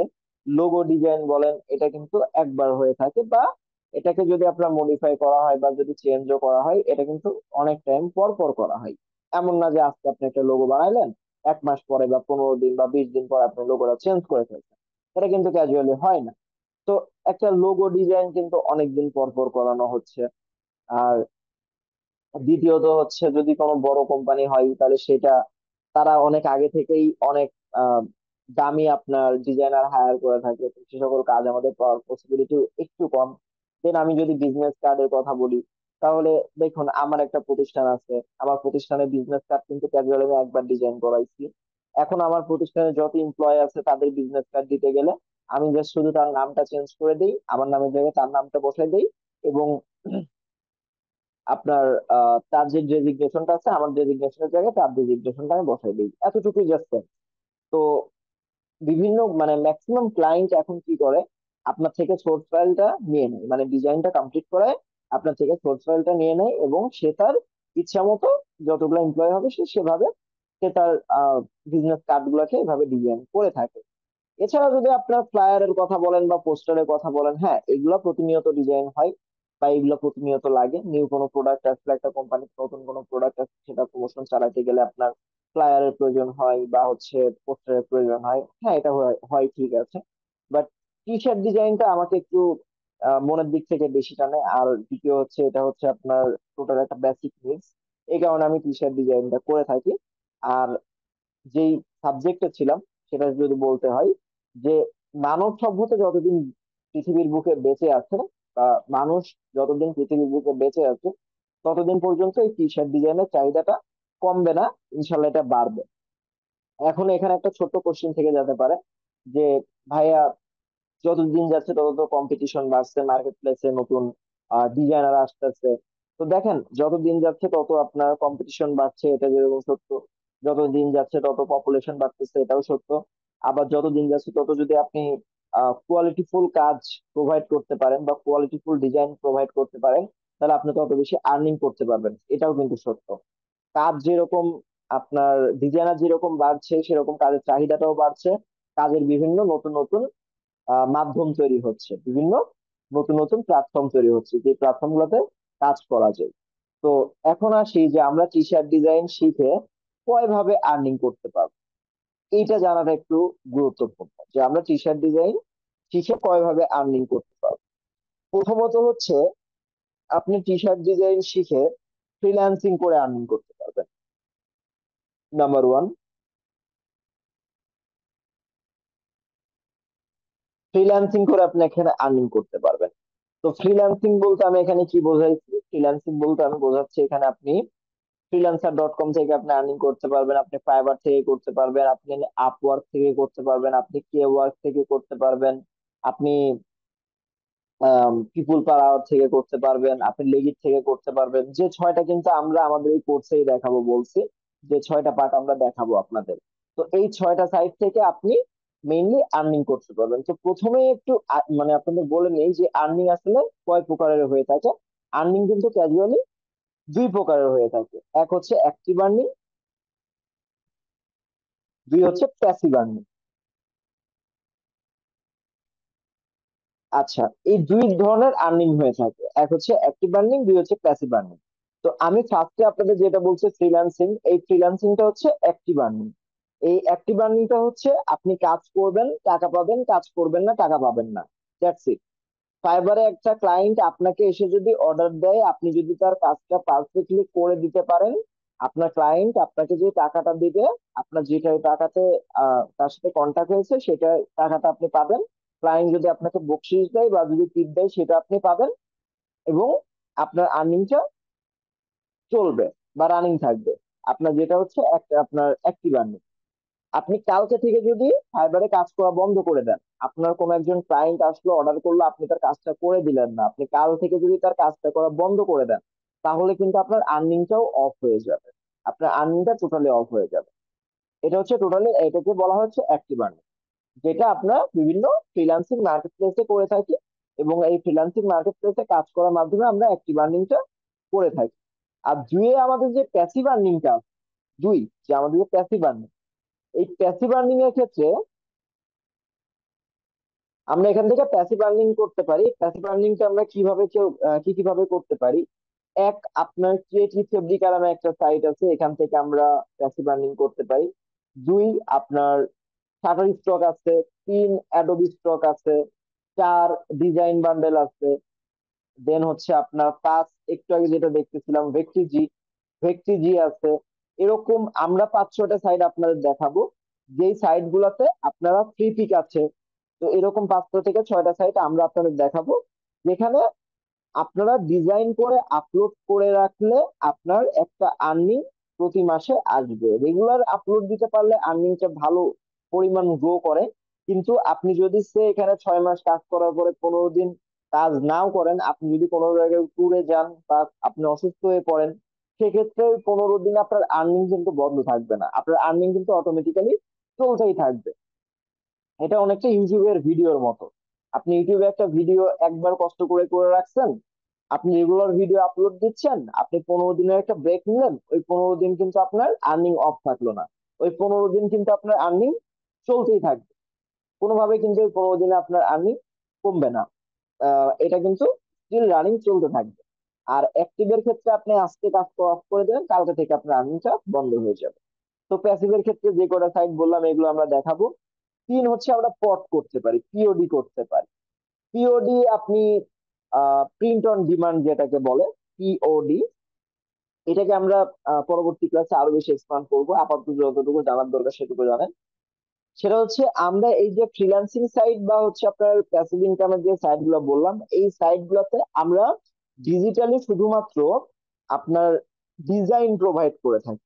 লোগো ডিজাইন বলেন, এটা কিন্তু একবার হয়ে থাকে বা এটাকে যদি আপনার মডিফাই করা হয় বা যদি চেঞ্জও করা হয়, এটা কিন্তু অনেক টাইম পর পর করা হয়। এমন না যে আজকে আপনি একটা লোগো বানাইলেন, 1 মাস পরে বা 15 দিন বা 20 দিন পরে আপনি লোগোটা চেঞ্জ করে ফেলছেন। এটা কিন্তু ক্যাজুয়ালি হয় না। তো একটা লোগো ডিজাইন কিন্তু অনেকদিন পর পর করানো হচ্ছে। আর দ্বিতীয়ত হচ্ছে যদি কোনো বড় কোম্পানি হয় তাহলে সেটা তারা অনেক আগে থেকেই অনেক আহ, দামি আপনার ডিজাইনার হায়ার করে থাকে, তো সে সকল কাজ আমাদের পাওয়ার পসিবিলিটি একটু কম। দেন আমি যদি বিজনেস কার্ডের কথা বলি, তাহলে দেখুন আমার একটা প্রতিষ্ঠান আছে, আমার প্রতিষ্ঠানের বিজনেস কার্ড কিন্তু ক্যাজুয়ালি আমি একবার ডিজাইন করাইছি। এখন আমার প্রতিষ্ঠানে যত এমপ্লয় আছে তাদের বিজনেস কার্ড দিতে গেলে আমি জাস্ট শুধু তার নামটা চেঞ্জ করে দিই, আমার নামের জায়গায় তার নামটা বসাই দিই এবং আপনার তার যে ডেজিগনেশনটা আছে আমার ডেজিগনেশনের জায়গায় তার ডেজিগনেশনটা আমি বসাই দিই, এতটুকুই জাস্ট। তো বিভিন্ন মানে ম্যাক্সিমাম ক্লায়েন্ট এখন কি করে, আপনার থেকে সোর্স ফাইলটা নিয়ে নেয়, মানে ডিজাইনটা কমপ্লিট করে আপনার থেকে সোর্স ফাইলটা নিয়ে নেয় এবং সে তার ইচ্ছা মতো যতগুলো এমপ্লয় হবে সে সেভাবে সে তার বিজনেস কার্ড গুলাকে এভাবে ডিজাইন করে থাকে। এছাড়া যদি আপনার ফ্লায়ারের কথা বলেন বা পোস্টারের কথা বলেন, হ্যাঁ এগুলো প্রতিনিয়ত ডিজাইন হয় বা এগুলো প্রতিনিয়ত লাগে। নিউ কোনো প্রোডাক্ট আসলে, একটা কোম্পানির নতুন কোনো প্রোডাক্ট আসলে সেটা প্রমোশন চালাতে গেলে আপনার ফ্লায়ারের প্রয়োজন হয় বা হচ্ছে পোস্টারের প্রয়োজন হয়। হ্যাঁ এটা হয় হয়, ঠিক আছে। বাট টি শার্ট ডিজাইনটা আমাকে একটু মনের দিক থেকে বেশি টানে। আর দ্বিতীয় হচ্ছে এটা হচ্ছে আপনার টোটাল একটা বেসিক নিডস, এই কারণে আমি টি শার্ট ডিজাইনটা করে থাকি। আর যেই সাবজেক্টে ছিলাম সেটা যদি বলতে হয় যে মানব সভ্যতা যতদিন পৃথিবীর বুকে বেঁচে আছে, বা মানুষ যতদিন পৃথিবীর বুকে বেঁচে আছে, ততদিন পর্যন্ত এই টি শার্ট ডিজাইনের চাহিদাটা কমবে না, ইনশাল্লাহ এটা বাড়বে। এখন এখানে একটা ছোট্ট কোশ্চেন থেকে যেতে পারে যে ভাইয়া, যত দিন যাচ্ছে তত তো কম্পিটিশন বাড়ছে, মার্কেট প্লেসে নতুন ডিজাইনার আসতেছে। তো দেখেন, যত দিন যাচ্ছে তত আপনার কম্পিটিশন বাড়ছে, এটা যেরকম সত্য। যত দিন যাচ্ছে তত পপুলেশন বাড়তেছে, এটাও সত্য। আবার যত দিন যাচ্ছে তত যদি আপনি কোয়ালিটিফুল কাজ প্রোভাইড করতে পারেন বা কোয়ালিটিফুল ডিজাইন প্রোভাইড করতে পারেন, তাহলে আপনি তত বেশি আর্নিং করতে পারবেন, এটাও কিন্তু সত্য। কাজ যেরকম, আপনার ডিজাইনার যেরকম বাড়ছে সেরকম কাজের চাহিদাটাও বাড়ছে। কাজের বিভিন্ন নতুন নতুন মাধ্যম তৈরি হচ্ছে, বিভিন্ন নতুন নতুন প্ল্যাটফর্ম তৈরি হচ্ছে, যে প্ল্যাটফর্ম গুলোতে কাজ করা যায়। তো এখন আসি যে আমরা টি শার্ট ডিজাইন শিখে কয় ভাবে আর্নিং করতে পারবো, এইটা জানাটা একটু গুরুত্বপূর্ণ, যে আমরা টি শার্ট ডিজাইন শিখে কয় ভাবে আর্নিং করতে পারবো। প্রথমত হচ্ছে, আপনি টি শার্ট ডিজাইন শিখে ফ্রিল্যান্সিং করে আর্নিং করতে পারবেন, নাম্বার ওয়ান। ফ্রিল্যান্সিং করে আপনি এখানে আর্নিং করতে পারবেন। তো ফ্রিল্যান্সিং বলতে আমি এখানে কি বোঝাইছি? ফ্রিল্যান্সিং বলতে আমি বোঝাচ্ছি এখানে আপনি ফ্রিল্যান্সার.কম থেকে আপনি আর্নিং করতে পারবেন, আপনি ফাইবার থেকে করতে পারবেন, আপনি আপওয়ার্ক থেকে করতে পারবেন, আপনি কে ওয়ার্ক থেকে করতে পারবেন, আপনি পিপুল পার আওয়ার থেকে করতে পারবেন, আপনি লেগিট থেকে করতে পারবেন। যে ছয়টা কিন্তু আমরা আমাদের এই কোর্সেই দেখাবো বলছি, যে ছয়টা পার্ট আমরা দেখাবো আপনাদের। তো এই ছয়টা সাইট থেকে আপনি মেইনলি আর্নিং করতে পারবেন। তো প্রথমে একটু মানে আপনাদের বলে নেই যে আর্নিং আসলে কয় প্রকারের হয়ে থাকে। আর্নিং কিন্তু ক্যাজুয়ালি দুই প্রকারের হয়ে থাকে, এক হচ্ছে অ্যাক্টিভ আর্নিং, দুই হচ্ছে প্যাসিভ আর্নিং। আচ্ছা, এই দুই ধরনের আর্নিং হয়ে থাকে, এক হচ্ছে অ্যাক্টিভ আর্নিং, দুই হচ্ছে প্যাসিভ আর্নিং। তো আমি ফার্স্টে আপনাদের যেটা বলছি ফ্রিল্যান্সিং, এই ফ্রিল্যান্সিংটা হচ্ছে অ্যাক্টিভ আর্নিং। এই অ্যাক্টিভ আর্নিংটা হচ্ছে আপনি কাজ করবেন টাকা পাবেন, কাজ করবেন না টাকা পাবেন না, দ্যাটস ইট। ফাইবারে একটা ক্লায়েন্ট আপনাকে এসে যদি অর্ডার দেয়, আপনি যদি তার কাজটা পারফেক্টলি করে দিতে পারেন, আপনার ক্লায়েন্ট আপনাকে যে টাকাটা দিবে, আপনার যেটা টাকাতে তার সাথে কন্ট্যাক্ট হয়েছে সেটা টাকাটা আপনি পাবেন। ক্লায়েন্ট যদি আপনাকে বকশিশ দেয় বা যদি টিপ দেয় সেটা আপনি পাবেন, এবং আপনার আর্নিংটা চলবে বা রানিং থাকবে। আপনার যেটা হচ্ছে একটা আপনার অ্যাক্টিভ আর্নিং। আপনি কালকে থেকে যদি ফাইবারে কাজ করা বন্ধ করে দেন, আপনার কোন একজন ক্লায়েন্ট আসলো অর্ডার করলো, আপনি তার কাজটা করে দিলেন না, আপনি কাল থেকে যদি তার কাজটা করা বন্ধ করে দেন, তাহলে কিন্তু আপনার আর্নিংটাও অফ হয়ে যাবে, আপনার আর্নিংটা টোটালি অফ হয়ে যাবে। এটা হচ্ছে টোটালি, এটাকে বলা হচ্ছে অ্যাক্টিভ আর্নিং, যেটা আমরা বিভিন্ন ফ্রিল্যান্সিং মার্কেট প্লেসে করে থাকি। এবং এই ফ্রিল্যান্সিং মার্কেট প্লেসে কাজ করার মাধ্যমে আমরা অ্যাক্টিভ আর্নিংটা করে থাকি। আর দুইয়ে আমাদের যে প্যাসিভ আর্নিংটা, দুই যে আমাদের যে প্যাসিভ আর্নিং, এই প্যাসিভ আর্নিং এর ক্ষেত্রে আমরা এখান থেকে প্যাসিভ আর্নিং করতে পারি। প্যাসিভ আর্নিংটা আমরা কিভাবে কি কিভাবে করতে পারি? এক, আপনার ক্রিয়েটিভ ফেব্রিকার নামে একটা সাইট আছে, এখান থেকে আমরা প্যাসিভ আর্নিং করতে পারি। দুই, আপনার শাটার স্টক আছে। তিন, অ্যাডোবি স্টক আছে। চার, ডিজাইন বান্ডেল আছে। দেন হচ্ছে আপনার পাঁচ, একটু আগে যেটা দেখতেছিলাম ভেক্টিজি, ভেক্টিজি আছে। এরকম আমরা 5-6টা সাইট আপনাদের দেখাবো, যেই সাইট গুলাতে আপনারা ফ্রি পিক আছে। তো এরকম 5টা থেকে 6টা সাইট আমরা আপনাদের দেখাবো, যেখানে আপনারা ডিজাইন করে আপলোড করে রাখলে আপনার একটা আর্নিং প্রতি মাসে আসবে। রেগুলার আপলোড দিতে পারলে আর্নিংটা ভালো পরিমাণ গ্রো করে। কিন্তু আপনি যদি এখানে 6 মাস কাজ করার পরে 15 দিন কাজ নাও করেন, আপনি যদি কোনো জায়গায় ট্যুরে যান বা আপনি অসুস্থ হয়ে পড়েন, সেক্ষেত্রে ওই 15 দিন আপনার আর্নিং কিন্তু বন্ধ থাকবে না, আপনার আর্নিং কিন্তু অটোমেটিক্যালি চলতেই থাকবে। এটা অনেকটা ইউটিউবের ভিডিওর মতো। আপনি ইউটিউবে একটা ভিডিও একবার কষ্ট করে করে রাখছেন, আপনি রেগুলার ভিডিও আপলোড দিচ্ছেন, আপনি 15 দিনের একটা ব্রেক নিলেন, ওই 15 দিন কিন্তু আপনার আর্নিং অফ থাকলো না, ওই 15 দিন কিন্তু আপনার আর্নিং চলতেই থাকবে। কোনোভাবে কিন্তু ওই 15 দিনে আপনার আর্নিং কমবে না, এটা কিন্তু স্টিল রানিং চলতে থাকবে। আর অ্যাক্টিভের ক্ষেত্রে আপনি আজকে কাজ অফ করে দেবেন, কালকে থেকে আপনার আর্নিংটা বন্ধ হয়ে যাবে। তো প্যাসিভের ক্ষেত্রে যে কটা সাইট বললাম এগুলো আমরা দেখাবো। তিন হচ্ছে আমরা পড করতে পারি, পিওডি করতে পারি। পিওডি আপনি প্রিন্ট অন ডিমান্ড যেটাকে বলে, পিওডি, এটাকে আমরা পরবর্তী ক্লাসে আরো বেশি এক্সপ্যান্ড করবো। আপাতত যতটুকু জানার দরকার সেটুকু জানেন। সেটা হচ্ছে আমরা এই যে ফ্রিল্যান্সিং সাইট বা হচ্ছে আপনার প্যাসিভ ইনকামের যে সাইট গুলো বললাম, এই সাইট গুলোতে আমরা ডিজিটালি শুধুমাত্র আপনার ডিজাইন প্রোভাইড করে থাকি।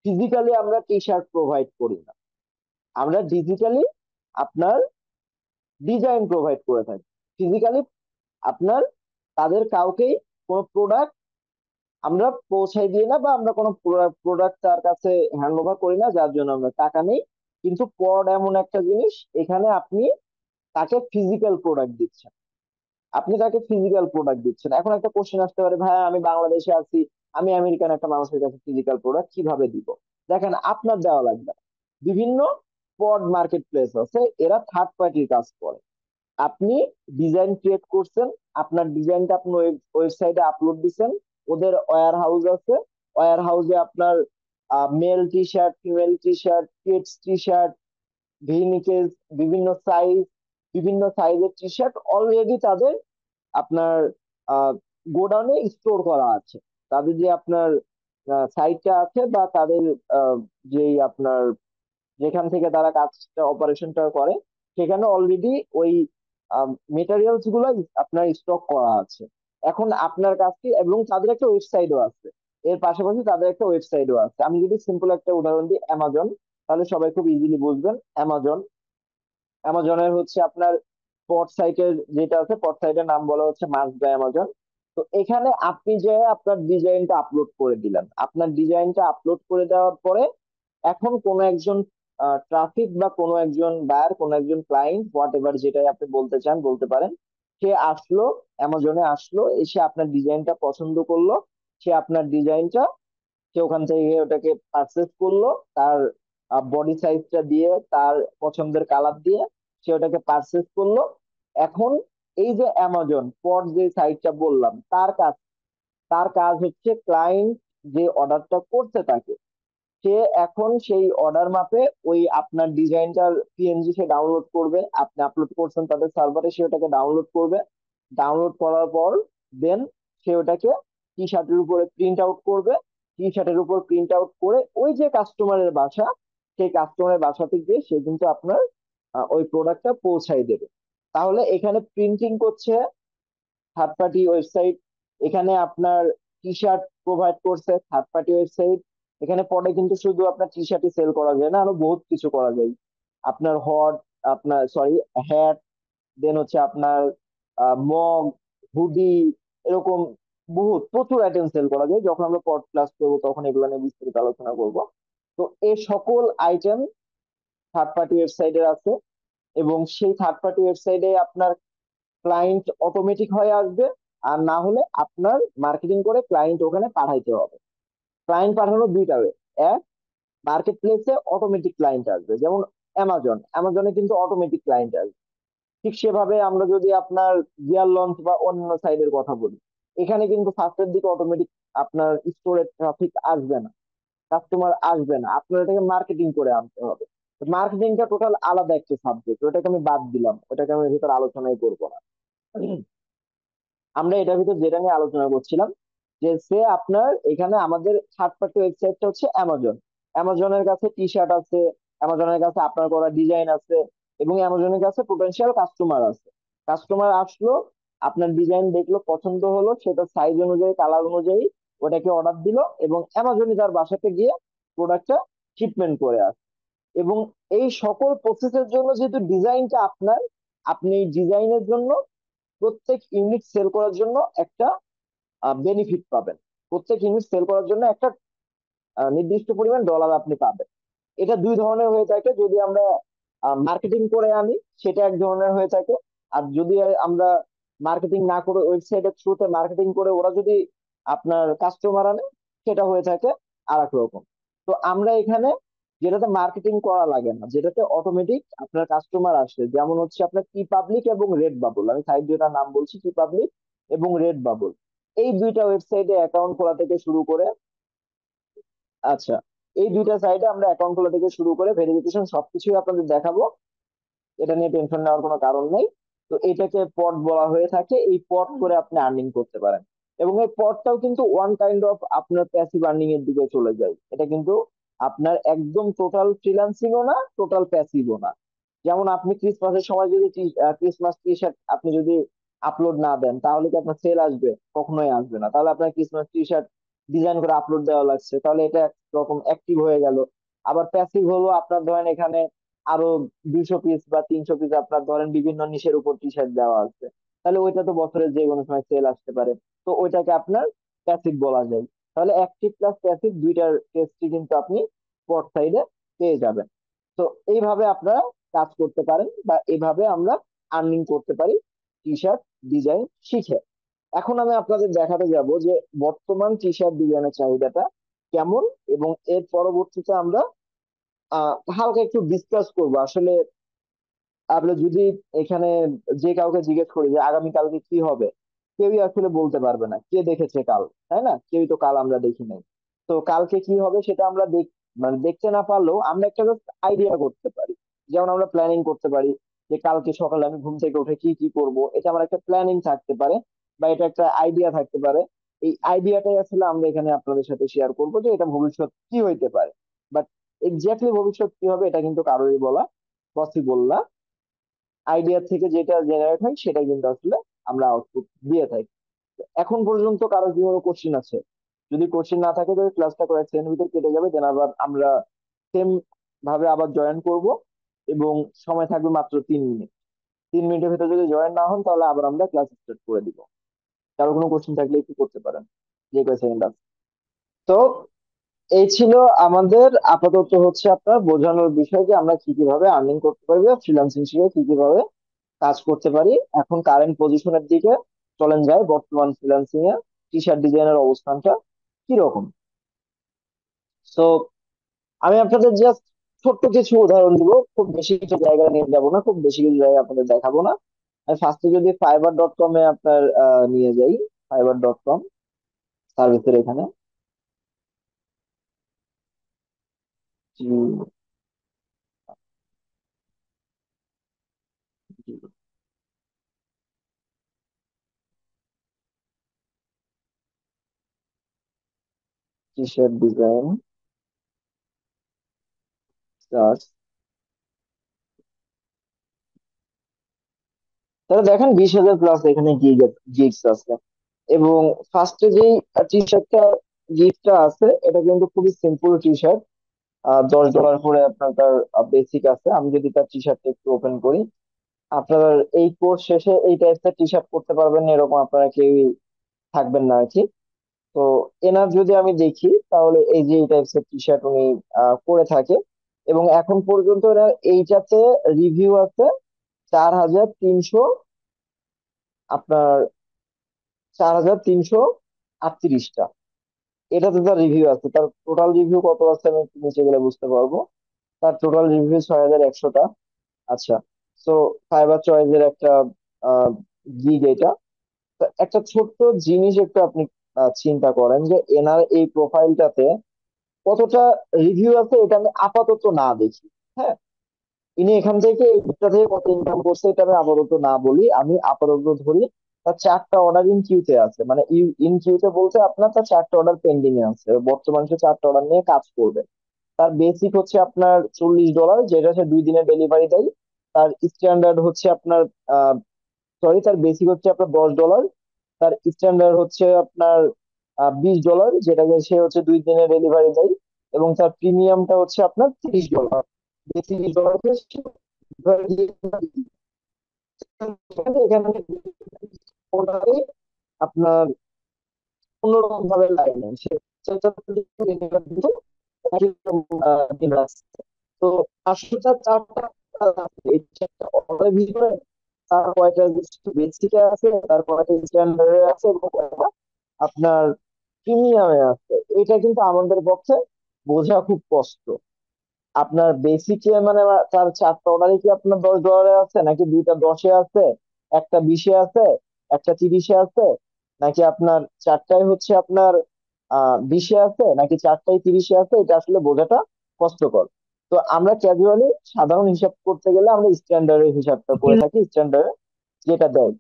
ফিজিক্যালি আমরা টি শার্ট প্রোভাইড করি না, আমরা ডিজিটালি আপনার ডিজাইন প্রোভাইড করে থাকি। ফিজিক্যালি আপনার তাদের কাউকেই কোনো প্রোডাক্ট আমরা পৌঁছাই দিই না, বা আমরা কোনো প্রোডাক্ট তার কাছে হ্যান্ড ওভার করি না, যার জন্য আমরা টাকা নেই। কিন্তু পড এমন একটা জিনিস, এখানে আপনি তাকে ফিজিক্যাল প্রোডাক্ট দিচ্ছেন, আপনি তাকে ফিজিক্যাল প্রোডাক্ট দিচ্ছেন। এখন একটা কোশ্চেন আসতে পারে, ভাই আমি বাংলাদেশে আছি, আমি আমেরিকান একটা মানুষের কাছে ফিজিক্যাল প্রোডাক্ট কিভাবে দিব? দেখেন, আপনার দেওয়া লাগবে না। বিভিন্ন পড মার্কেট প্লেস আছে, এরা থার্ড পার্টির কাজ করে। আপনি ডিজাইন ক্রিয়েট করছেন, আপনার ডিজাইনটা আপনি ওয়েবসাইটে আপলোড দিচ্ছেন, ওদের ওয়্যার হাউস আছে, ওয়্যার হাউসে আপনার male T shirt, female T shirt, kids T shirt, ভিনিকেজ, বিভিন্ন সাইজ, বিভিন্ন সাইজের টি শার্ট অলরেডি তাদের আপনার গোডাউনে স্টোর করা আছে। তাদের যে আপনার সাইটটা আছে, বা তাদের যেই আপনার যেখান থেকে তারা কাজটা অপারেশনটা করে, সেখানে অলরেডি ওই মেটেরিয়ালস গুলো আপনার স্টক করা আছে। এখন আপনার কাছে, এবং তাদের একটা ওয়েবসাইটও আছে, এর পাশাপাশি তাদের একটা ওয়েবসাইটও আছে। আমি যদি সিম্পল একটা উদাহরণ দিই, অ্যামাজন, তাহলে সবাই খুব ইজিলি বুঝবেন। অ্যামাজন, অ্যামাজনের হচ্ছে আপনার পড সাইটের যেটা আছে, পড সাইটের নাম বলা হচ্ছে মার্চ বাই অ্যামাজন। তো এখানে আপনি যে আপনার ডিজাইনটা আপলোড করে দিলেন, আপনার ডিজাইনটা আপলোড করে দেওয়ার পরে এখন কোনো একজন ট্রাফিক বা কোনো একজন বায়ার, কোনো একজন ক্লায়েন্ট, হোয়াট এভার যেটাই আপনি বলতে চান বলতে পারেন, সে আসলো, অ্যামাজনে আসলো, এসে আপনার ডিজাইনটা পছন্দ করলো, সে আপনার ডিজাইনটা, সে ওখান থেকে ওটাকে পারচেস করলো, তার বডি সাইজটা দিয়ে, তার পছন্দের কালার দিয়ে সে ওটাকে পারচেস করলো। এখন এই যে অ্যামাজন পর যে সাইটটা বললাম, তার কাজ হচ্ছে ক্লায়েন্ট যে অর্ডারটা করতে থাকে, সে এখন সেই অর্ডার মাপে ওই আপনার ডিজাইনটার পিএনজি সে ডাউনলোড করবে, আপনি আপলোড করছেন তাদের সার্ভারে, সে ওটাকে ডাউনলোড করবে। ডাউনলোড করার পর দেন সে ওটাকে টি শার্টের উপরে প্রিন্ট আউট করবে। টি শার্টের উপর প্রিন্ট আউট করে ওই যে কাস্টমারের বাসা, সেই কাস্টমারের বাসাতে গিয়ে সে কিন্তু আপনার ওই প্রোডাক্টটা পৌঁছাই দেবে। তাহলে এখানে প্রিন্টিং করছে থার্ড পার্টি ওয়েবসাইট, এখানে আপনার টি শার্ট প্রোভাইড করছে থার্ড পার্টি ওয়েবসাইট। এখানে পরে কিন্তু শুধু আপনার টি শার্টই সেল করা যায় না, আরো বহুত কিছু করা যায়। আপনার আপনার সরি হ্যাট, দেন হচ্ছে আপনার মগ, হুডি, এরকম বহুত প্রচুর আইটেম সেল করা যায়। যখন আমরা পড ক্লাস করবো তখন এগুলো নিয়ে বিস্তারিত আলোচনা করব। তো এই সকল আইটেম থার্ড পার্টি ওয়েবসাইটের আছে, এবং সেই থার্ড পার্টি ওয়েবসাইটে আপনার ক্লায়েন্ট অটোমেটিক হয়ে আসবে। আর না হলে আপনার মার্কেটিং করে ক্লায়েন্ট ওখানে পাঠাইতে হবে। ক্লায়েন্ট পাঠানো দুইটা ওয়ে, এক, মার্কেট প্লেসে অটোমেটিক ক্লায়েন্ট আসবে, যেমন অ্যামাজনে কিন্তু অটোমেটিক ক্লায়েন্ট আসবে। ঠিক সেভাবে আমরা যদি আপনার গিয়ার লঞ্চ বা অন্য সাইডের কথা বলি, এখানে কিন্তু ফার্স্টের দিকে অটোমেটিক আপনার স্টোরে ট্রাফিক আসবে না, কাস্টমার আসবে না, আপনার এটাকে মার্কেটিং করে আনতে হবে। মার্কেটিংটা টোটাল আলাদা একটা সাবজেক্ট, ওটাকে আমি বাদ দিলাম, ওটাকে আমি ভিতরে আলোচনাই করবো না। আমরা এটার ভিতর যেটা নিয়ে আলোচনা করছিলাম, যে সে আপনার এখানে আমাদের থার্ড পার্টি ওয়েবসাইটটা হচ্ছে অ্যামাজন। অ্যামাজনের কাছে টি শার্ট আছে, অ্যামাজনের কাছে আপনার করা ডিজাইন আছে, এবং অ্যামাজনের কাছে পোটেনশিয়াল কাস্টমার আছে। কাস্টমার আসলো, আপনার ডিজাইন দেখলো, পছন্দ হলো, সেটা সাইজ অনুযায়ী, কালার অনুযায়ী ওটাকে অর্ডার দিল, এবং অ্যামাজনই তার বাসাতে গিয়ে প্রোডাক্টটা শিপমেন্ট করে আসে। এবং এই সকল প্রসেসের জন্য যেহেতু ডিজাইনটা আপনার, আপনি ডিজাইনের জন্য প্রত্যেক ইউনিট সেল করার জন্য একটা বেনিফিট পাবেন। প্রত্যেক ইউনিট সেল করার জন্য একটা নির্দিষ্ট পরিমাণ ডলার আপনি পাবেন। এটা দুই ধরনের হয়ে থাকে, যদি আমরা মার্কেটিং করে আনি সেটা এক ধরনের হয়ে থাকে, আর যদি আমরা মার্কেটিং না করে ওয়েবসাইটের থ্রুতে মার্কেটিং করে ওরা যদি আপনার কাস্টমার আনে, সেটা হয়ে থাকে আর এক রকম। তো আমরা এখানে যেটাতে মার্কেটিং করা লাগে না, যেটাতে অটোমেটিক আপনার কাস্টমার আসে, যেমন হচ্ছে আপনার টি পাবলিক এবং রেড বাবল, আমি সাইট দুটার নাম বলছি, টি পাবলিক এবং রেড বাবল। এই দুইটা ওয়েবসাইটে অ্যাকাউন্ট খোলা থেকে শুরু করে, আচ্ছা, এই দুইটা সাইটে আমরা অ্যাকাউন্ট খোলা থেকে শুরু করে ভেরিফিকেশন সবকিছুই আপনাদের দেখাবো, এটা নিয়ে টেনশন নেওয়ার কোনো কারণ নেই। তো এটাকে পট বলা হয়ে থাকে। এই পট করে আপনি আর্নিং করতে পারেন, এবং এই পটটাও কিন্তু ওয়ান কাইন্ড অফ আপনার প্যাসিভ আর্নিং এর দিকে চলে যায়। এটা কিন্তু আপনার একদম টোটাল ফ্রিল্যান্সিংও না, টোটাল প্যাসিভও না। যেমন আপনি ক্রিসমাসের সময় যদি ক্রিসমাস টি শার্ট আপনি যদি আপলোড না দেন, তাহলে কি আপনার সেল আসবে? কখনোই আসবে না। তাহলে আপনার ক্রিসমাস টি শার্ট ডিজাইন করে আপলোড দেওয়া লাগছে, তাহলে এটা একরকম অ্যাক্টিভ হয়ে গেল। আবার প্যাসিভ হলো আপনার ধরেন এখানে আরো 200 পিস বা 300 পিস আপনার ধরেন বিভিন্ন নিশের উপর টি শার্ট দেওয়া আছে, তাহলে ওইটা তো বছরের যে কোনো সময় সেল আসতে পারে। তো ওইটাকে আপনার প্যাসিভ বলা যায়। তাহলে অ্যাক্টিভ প্লাস প্যাসিভ দুইটার টেস্টই কিন্তু আপনি স্পট সাইডে পেয়ে যাবেন। তো এইভাবে আপনারা কাজ করতে পারেন, বা এইভাবে আমরা আর্নিং করতে পারি টি শার্ট ডিজাইন শিখে। এখন আমি আপনাদের দেখাতে যাব যে বর্তমান টি শার্ট ডিজাইনের চাহিদাটা কেমন, এবং এর পরবর্তীতে আমরা হালকা একটু ডিসকাস করবো আসলে। আমরা যদি এখানে যে কাউকে জিজ্ঞেস করি যে আগামী কালকে কি হবে, কেউই আসলে বলতে পারবে না। কে দেখেছে কাল, তাই না? কেউই তো কাল আমরা দেখি নাই। তো কালকে কি হবে সেটা আমরা মানে দেখতে না পারলেও আমরা একটা জাস্ট আইডিয়া করতে পারি। যেমন আমরা প্ল্যানিং করতে পারি যে কালকে সকালে আমি ঘুম থেকে উঠে কি কি করব, এটা আমার একটা প্ল্যানিং থাকতে পারে, বা এটা একটা আইডিয়া থাকতে পারে। এই আইডিয়াটাই আসলে আমরা এখানে আপনাদের সাথে শেয়ার করবো যে এটা ভবিষ্যৎ কি হইতে পারে। বাট এক্স্যাক্টলি ভবিষ্যৎ কি হবে এটা কিন্তু কারোরই বলা পসিবল না। আইডিয়া থেকে যেটা জেনারেট হয় সেটা কিন্তু আসলে আমরা আউটপুট দিয়ে থাকি। এখন পর্যন্ত কারো কি কোনো কোশ্চিন আছে? যদি কোশ্চিন না থাকে তাহলে ক্লাসটা কয়েক সেকেন্ড ভিতরে কেটে যাবে, দেন আবার আমরা সেম ভাবে আবার জয়েন করব, এবং সময় থাকবে মাত্র 3 মিনিট। 3 মিনিটের ভিতরে যদি জয়েন না হন তাহলে আবার আমরা ক্লাস স্টার্ট করে দিব। কারো কোনো কোশ্চিন থাকলে একটু করতে পারেন, যে কয়েক সেকেন্ড আছে। তো এই ছিল আমাদের আপাতত হচ্ছে আপনার বোঝানোর বিষয় যে আমরা কি কিভাবে আর্নিং করতে পারি, ফ্রিল্যান্সিং শিখে কি কিভাবে কাজ করতে পারি। এখন কারেন্ট পজিশনের দিকে চলেন যায়, বর্তমান ফ্রিল্যান্সিং এ টি শার্ট ডিজাইনের অবস্থানটা কিরকম। সো আমি আপনাদের জাস্ট ছোট্ট কিছু উদাহরণ দিব, খুব বেশি কিছু জায়গা নিয়ে যাব না, খুব বেশি কিছু জায়গা আপনাদের দেখাবো না। আমি ফার্স্টে যদি fiverr.com এ আপনার নিয়ে যাই, fiverr.com সার্ভিসের এখানে টি শার্ট ডিজাইন সার্চ, তাহলে দেখেন 20,000 প্লাস এখানে গিগস আছে। এবং ফার্স্টে যেই টি শার্টটা গিফটটা আছে, এটা কিন্তু খুবই সিম্পল টি শার্ট। $10 করে আপনার তার বেসিক আছে। আমি যদি তার টি শার্টটা একটু ওপেন করি, আপনার এই কোর্স শেষে এই টাইপের টি শার্ট পরতে পারবেন না এরকম আপনারা কেউই থাকবেন না আর কি। তো এনার যদি আমি দেখি তাহলে এই যে এই টাইপের টি শার্ট উনি করে থাকে। এবং এখন পর্যন্ত এনার এইটাতে রিভিউ আছে 4,300, আপনার 4,338টা। এটাতে তার রিভিউ আছে। তার টোটাল রিভিউ কত আছে আমি একটু নিচে গেলে বুঝতে পারবো। তার টোটাল রিভিউ 6,100টা। আচ্ছা, তো ফাইবার চয়েসের একটা গিগ এটা। তো একটা ছোট্ট জিনিস একটু আপনি চিন্তা করেন যে এনার এই প্রোফাইলটাতে কতটা রিভিউ আছে, এটা আমি আপাতত না দেখি। হ্যাঁ, ইনি এখান থেকে এটা থেকে কত ইনকাম করছে এটা আমি আপাতত না বলি, আমি আপাতত ধরি তার 4টা অর্ডার ইন কিউতে আছে। মানে ইন কিউতে বলতে আপনার তার 4টা অর্ডার পেন্ডিং এ আছে, বর্তমানে সে 4টা অর্ডার নিয়ে কাজ করবে। তার বেসিক হচ্ছে আপনার $40, যেটা সে 2 দিনের ডেলিভারি দেয়। তার স্ট্যান্ডার্ড হচ্ছে আপনার সরি, তার বেসিক হচ্ছে আপনার $10। তার স্ট্যান্ডার্ড হচ্ছে আপনার $20, যেটাকে সে হচ্ছে 2 দিনের ডেলিভারি দেয়। এবং তার প্রিমিয়ামটা হচ্ছে আপনার $30। যে $30 এখানে আপনার অন্যরকম ভাবে লাইন সে দিন আসছে। তো 500টা 4টা এই 4টা অর্ডারের ভিতরে তার কয়টা বেসিকে আছে, তার কয়টা স্ট্যান্ডার্ডে আছে, এবং কয়টা আপনার প্রিমিয়ামে আছে, এটা কিন্তু আমাদের পক্ষে বোঝা খুব কষ্ট। আপনার বেসিকে মানে তার 4টা অর্ডারে কি আপনার $10 আছে, নাকি দুইটা 10-এ আছে, একটা 20-এ আছে, একটা 30-এ আছে, নাকি আপনার 4টাই হচ্ছে আপনার 20-এ আছে, নাকি 4টাই 30-এ আছে, এটা আসলে বোঝাটা কষ্টকর। তো আমরা ক্যাজুয়ালি সাধারণ হিসাব করতে গেলে আমরা স্ট্যান্ডার্ডের হিসাবটা করে থাকি, স্ট্যান্ডার্ড যেটা দেয়।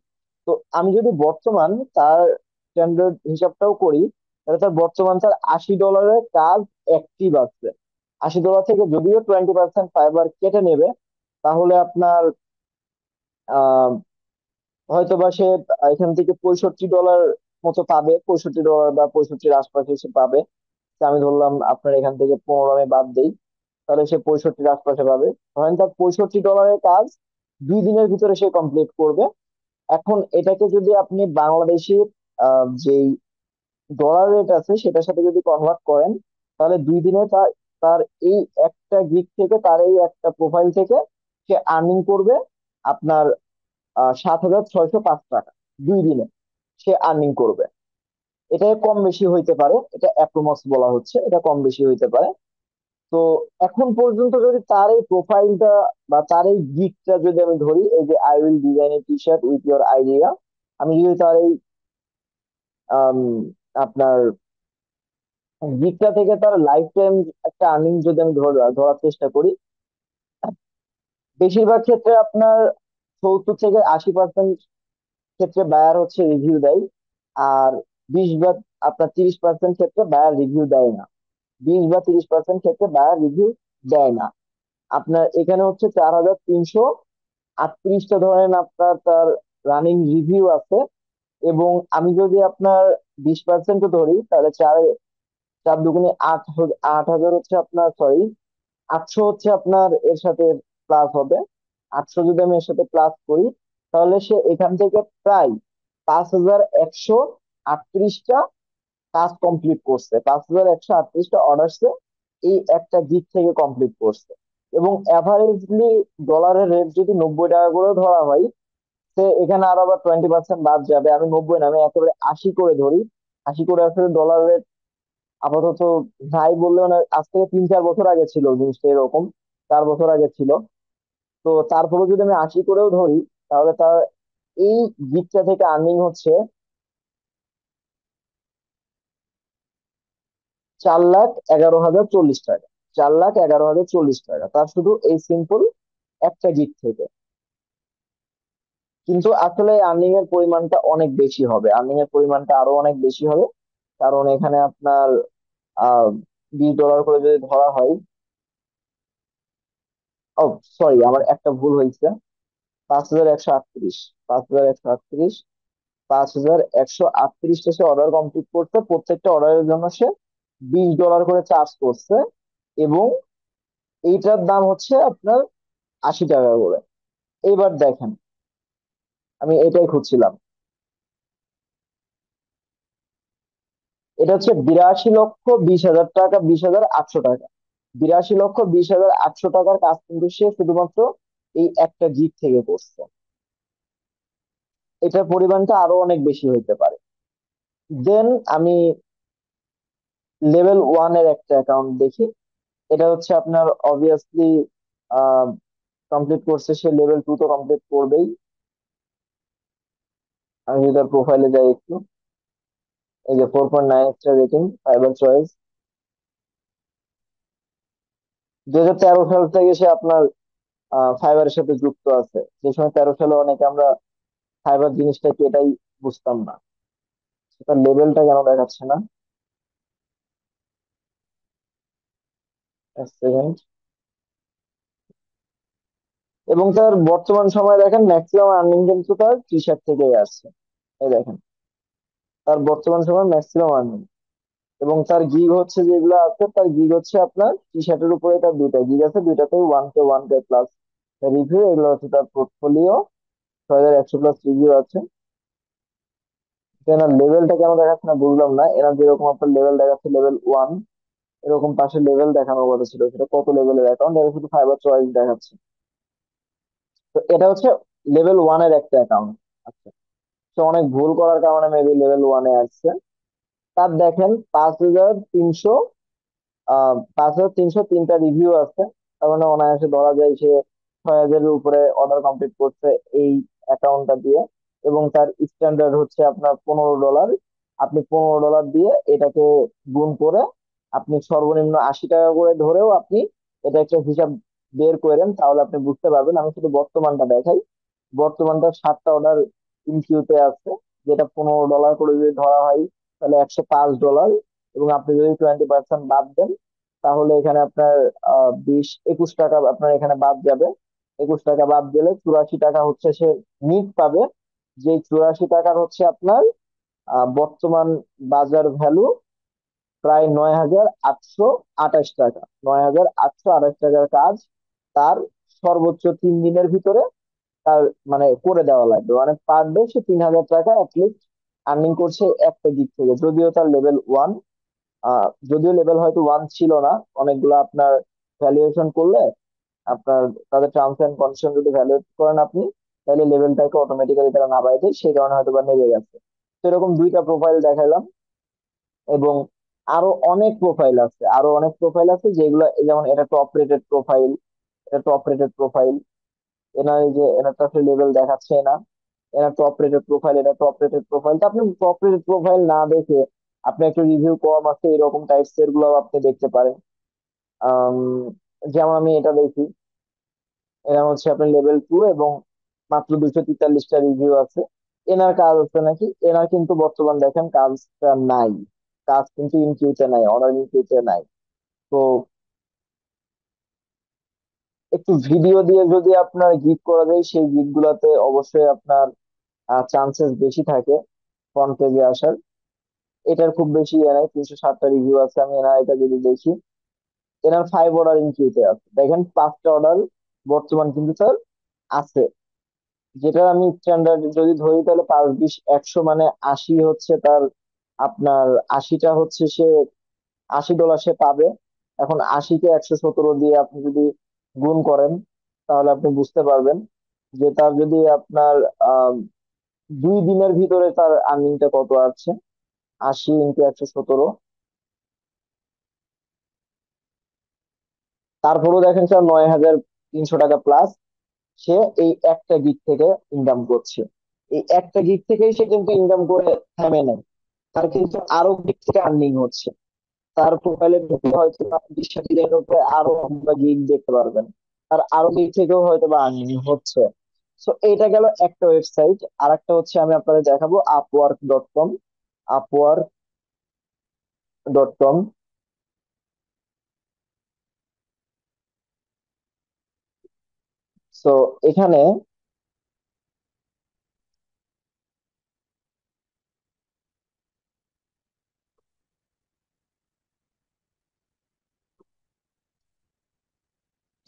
তো আমি যদি বর্তমান তার স্ট্যান্ডার্ড হিসাবটাও করি, তাহলে তার বর্তমান তার $80 কাজ অ্যাক্টিভ আছে। $80 থেকে যদিও 20% ফাইবার কেটে নেবে, তাহলে আপনার আহ হয়তো বা সে এখান থেকে $65 মতো পাবে, $65 বা 65-র আশপাশে সে পাবে। তো আমি ধরলাম আপনার এখান থেকে 15 আমি বাদ দেই, তাহলে সে 65-র আশপাশে পাবে। ধরেন তার $65 কাজ 2 দিনের ভিতরে সে কমপ্লিট করবে। এখন এটাকে যদি আপনি বাংলাদেশি যেই ডলার রেট আছে সেটার সাথে যদি কনভার্ট করেন, তাহলে 2 দিনে তার তার এই একটা গিগ থেকে, তার এই একটা প্রোফাইল থেকে সে আর্নিং করবে আপনার 7,605 টাকা। 2 দিনে সে আর্নিং করবে। এটা কম বেশি হইতে পারে, এটা অ্যাপ্রোক্স বলা হচ্ছে, এটা কম বেশি হইতে পারে। তো এখন পর্যন্ত যদি তার এই প্রোফাইলটা বা তার এই গিগটা যদি আমি ধরি, এই যে I will design A T shirt with your idea, আমি যদি তার এই আম, আপনার গিগটা থেকে তার লাইফ টাইম একটা আর্নিং যদি আমি ধরার চেষ্টা করি, বেশিরভাগ ক্ষেত্রে আপনার 70 থেকে 80% ক্ষেত্রে বায়ার হচ্ছে রিভিউ দেয়। আর 20 বা আপনার 30% ক্ষেত্রে বায়ার রিভিউ দেয় না। 20 বা 30% ক্ষেত্রে বায়ার রিভিউ দেয় না। আপনার এখানে হচ্ছে 4,338টা ধরেন আপনার তার রানিং রিভিউ আছে। এবং আমি যদি আপনার 20% ধরি, তাহলে চার চার দুগুণে 8,000 হচ্ছে আপনার, সরি, 800 হচ্ছে আপনার এর সাথে প্লাস হবে। 800 যদি আমি এর সাথে প্লাস করি, তাহলে সে এখান থেকে প্রায় 5,138টা কাজ কমপ্লিট করছে, 5,138টা অর্ডারসে এই একটা গিগ থেকে কমপ্লিট করছে। এবং অ্যাভারেজলি ডলারের রেট যদি 90 টাকা করে ধরা হয়, সে এখানে আরো আবার 20% বাদ যাবে। আমি 90 না, আমি একেবারে 80 করে ধরি। 80 করে আসলে ডলার রেট আপাতত নাই বললেও না, আজ থেকে 3-4 বছর আগে ছিল জিনিসটা এরকম, 4 বছর আগে ছিল। তো তারপরে যদি আমি 80 করেও ধরি, তাহলে তার এই গিগটা থেকে আর্নিং হচ্ছে 4,11,040 টাকা। 4,11,040 টাকা তার শুধু এই সিম্পল একটা গিগ থেকে। কিন্তু আসলে আর্নিং এর পরিমাণটা অনেক বেশি হবে, আর্নিং এর পরিমাণটা আরো অনেক বেশি হবে। কারণ এখানে আপনার আহ $20 করে যদি ধরা হয়, ও সরি, আমার একটা ভুল হয়েছে। 5,138, 5,138, 5,138টা সে অর্ডার কমপ্লিট করতে, প্রত্যেকটা অর্ডারের জন্য সে $20 করে চার্জ করছে। এবং এইটার দাম হচ্ছে আপনার 80 টাকা করে। এইবার দেখেন, আমি এটাই খুঁজছিলাম, এটা হচ্ছে 82,20,000 টাকা, 20,800 টাকা। 82,20,800 টাকার কাজ কিন্তু সে শুধুমাত্র এই একটা গিগ থেকে করছে। এটার পরিমাণটা আরো অনেক বেশি হইতে পারে। দেন আমি লেভেল 1 এর একটা অ্যাকাউন্ট দেখি। এটা হচ্ছে আপনার অবভিয়াসলি কমপ্লিট করছে, সে লেভেল 2 তো কমপ্লিট করবেই। আমি যদি তার প্রোফাইলে যাই একটু, এই যে 4.9 স্টার রেটিং, ফাইবার চয়েস। 2013 সাল থেকে সে আপনার ফাইবারের সাথে যুক্ত আছে। যে সময় 13 সালে অনেকে আমরা ফাইবার জিনিসটা কি এটাই বুঝতাম না। তার লেভেলটা কেন দেখাচ্ছে না? এক সেকেন্ড। এবং তার বর্তমান সময় দেখেন ম্যাক্সিমাম আর্নিং কিন্তু তার টি শার্ট থেকেই আসছে। এই দেখেন, তার বর্তমান সময় ম্যাক্সিমাম আর্নিং। এবং তার গিগ হচ্ছে যেগুলো আছে, তার গিগ হচ্ছে আপনার টি শার্টের উপরে তার দুইটা গিগ আছে, দুইটাতেই 1K প্লাস রিভিউ। এগুলো হচ্ছে তার পোর্টফোলিও, 6,100 প্লাস রিভিউ আছে। এনার লেভেলটা কেন দেখাচ্ছে না বুঝলাম না। এনার যেরকম আপনার লেভেল দেখাচ্ছে লেভেল 1, এরকম পাশে লেভেল দেখানোর কথা ছিল, সেটা কত লেভেলের অ্যাকাউন্ট, এটা শুধু ফাইবার চয়েস দেখাচ্ছে। তো এটা হচ্ছে লেভেল 1 এর একটা অ্যাকাউন্ট। আচ্ছা, তো অনেক ভুল করার কারণে মেবি লেভেল 1 এ আসছে। তার দেখেন 5,303টা রিভিউ আছে। তার মানে অনায়াসে ধরা যায় সে 6,000-এর উপরে অর্ডার কমপ্লিট করছে এই অ্যাকাউন্টটা দিয়ে। এবং তার স্ট্যান্ডার্ড হচ্ছে আপনার $15। আপনি $15 দিয়ে এটাকে গুণ করে আপনি সর্বনিম্ন 80 টাকা করে ধরেও আপনি এটা একটা হিসাব বের করেন, তাহলে আপনি বুঝতে পারবেন। আমি শুধু বর্তমানটা দেখাই। বর্তমানটা 7টা অর্ডার ইনকিউতে আছে, যেটা $15 করে যদি ধরা হয় তাহলে $105। এবং আপনি যদি 20% বাদ দেন তাহলে এখানে আপনার 21 টাকা আপনার এখানে বাদ যাবে। 21 টাকা বাদ গেলে 84 টাকা হচ্ছে সে নিট পাবে। যে 84 টাকার হচ্ছে আপনার বর্তমান বাজার ভ্যালু প্রায় 9,828 টাকা। 9,828 টাকার কাজ তার সর্বোচ্চ 3 দিনের ভিতরে তার মানে করে দেওয়া লাগবে, মানে পার ডে সে 3,000 টাকা অ্যাটলিস্ট আর্নিং করছে একটা দিক থেকে। যদিও তার লেভেল 1, যদিও লেভেল হয়তো 1 ছিল না, অনেকগুলো আপনার ভ্যালুয়েশন করলে আপনার তাদের টার্মস এন্ড কন্ডিশন যদি ভ্যালুয়েট করেন আপনি, তাহলে লেভেলটাকে অটোমেটিক্যালি তারা না বাড়াইতে সেই কারণে হয়তো বা নেমে গেছে। তো এরকম 2টা প্রোফাইল দেখাইলাম। এবং আরো অনেক প্রোফাইল আছে যেগুলো, যেমন এটা টপ রেটেড প্রোফাইল, এটা টপ রেটেড প্রোফাইল। এনার এই যে এনারটা লেভেল দেখাচ্ছে না, এনার টপ রেটেড প্রোফাইল, এটা টপ রেটেড প্রোফাইল। তো আপনি টপ রেটেড প্রোফাইল না দেখে আপনি একটা রিভিউ কম আছে এরকম টাইপস এর গুলো আপনি দেখতে পারেন। আম, যেমন আমি এটা দেখি, এরা হচ্ছে আপনার লেভেল 2 এবং মাত্র 243টা রিভিউ আছে। এনার কাজ হচ্ছে নাকি, এনার কিন্তু বর্তমান দেখেন কাজটা নাই, কাজ কিন্তু ইনকিউতে নাই, অর্ডার ইনকিউতে নাই। তো একটু ভিডিও দিয়ে যদি আপনার গিগ করা যায় সেই গিগ গুলাতে অবশ্যই আপনার চান্সেস বেশি থাকে ফ্রন্ট পেজে আসার। এটার খুব বেশি ইয়ে নাই, 307টা রিভিউ আছে। আমি এনার এটা যদি দেখি, এনার 5 অর্ডার ইনকিউতে আছে, দেখেন 5টা অর্ডার বর্তমান কিন্তু স্যার আছে। যেটা আমি স্ট্যান্ডার্ড যদি ধরি তাহলে 5 20 100 মানে 80 হচ্ছে তার আপনার, 80টা হচ্ছে সে $80 সে পাবে। এখন 80-কে 117 দিয়ে আপনি যদি গুণ করেন তাহলে আপনি বুঝতে পারবেন যে তার যদি আপনার আহ 2 দিনের ভিতরে তার আর্নিংটা কত আছে। 80 × 117, তারপরেও দেখেন স্যার 9,300 টাকা প্লাস সে এই একটা গিগ থেকে ইনকাম করছে। এই একটা গিগ থেকেই সে কিন্তু ইনকাম করে থেমে নেয়, তার কিন্তু আরো গিগ থেকে আর্নিং হচ্ছে। তার প্রোফাইলে ঢুকে হয়তো আপনি 20-টা উপরে আরো গিগ দেখতে পারবেন, তার আরো গিগ থেকেও হয়তো বা আর্নিং হচ্ছে। তো এটা গেল একটা ওয়েবসাইট। আর একটা হচ্ছে আমি আপনাদের দেখাবো আপওয়ার্ক.কম। আপওয়ার্ক.কম। তো এখানে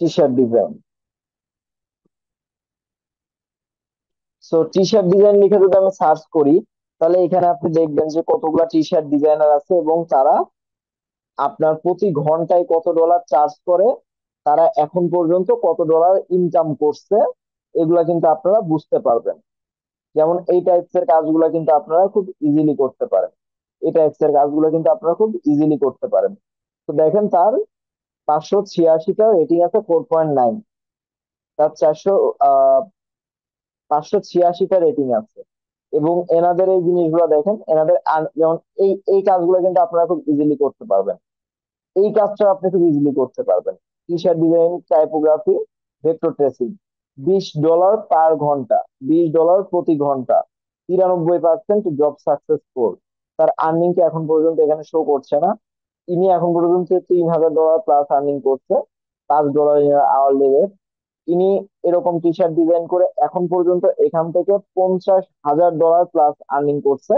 টি শার্ট ডিজাইন, সো টি শার্ট ডিজাইন লিখে যদি আমি সার্চ করি তাহলে এখানে আপনি দেখবেন যে কতগুলা টি শার্ট ডিজাইনার আছে এবং তারা আপনার প্রতি ঘন্টায় কত ডলার চার্জ করে, তারা এখন পর্যন্ত কত ডলার ইনকাম করছে, এগুলা কিন্তু আপনারা বুঝতে পারবেন। যেমন এই টাইপস এর কাজগুলো কিন্তু আপনারা খুব ইজিলি করতে পারেন, এই টাইপস এর কাজগুলো কিন্তু আপনারা খুব ইজিলি করতে পারেন। তো দেখেন তার 586টা রেটিং আছে, 4.9। তার 586টা রেটিং আছে। এবং এনাদের এই জিনিসগুলো দেখেন, এনাদের যেমন এই কাজগুলো কিন্তু আপনারা খুব ইজিলি করতে পারবেন। এই কাজটা আপনি খুব ইজিলি করতে পারবেন। টি shirt design, typography, vector tracing. $20 পার ঘন্টা, $20 প্রতি ঘন্টা, 93% জব সাকসেসফুল। তার আর্নিং কে এখন পর্যন্ত এখানে শো করছে না। তিনি এখন পর্যন্ত $3,000 প্লাস আর্নিং করছে, $5 আওয়ারলি রেট। তিনি এরকম টি শার্ট ডিজাইন করে এখন পর্যন্ত এখান থেকে $50,000 প্লাস আর্নিং করছে।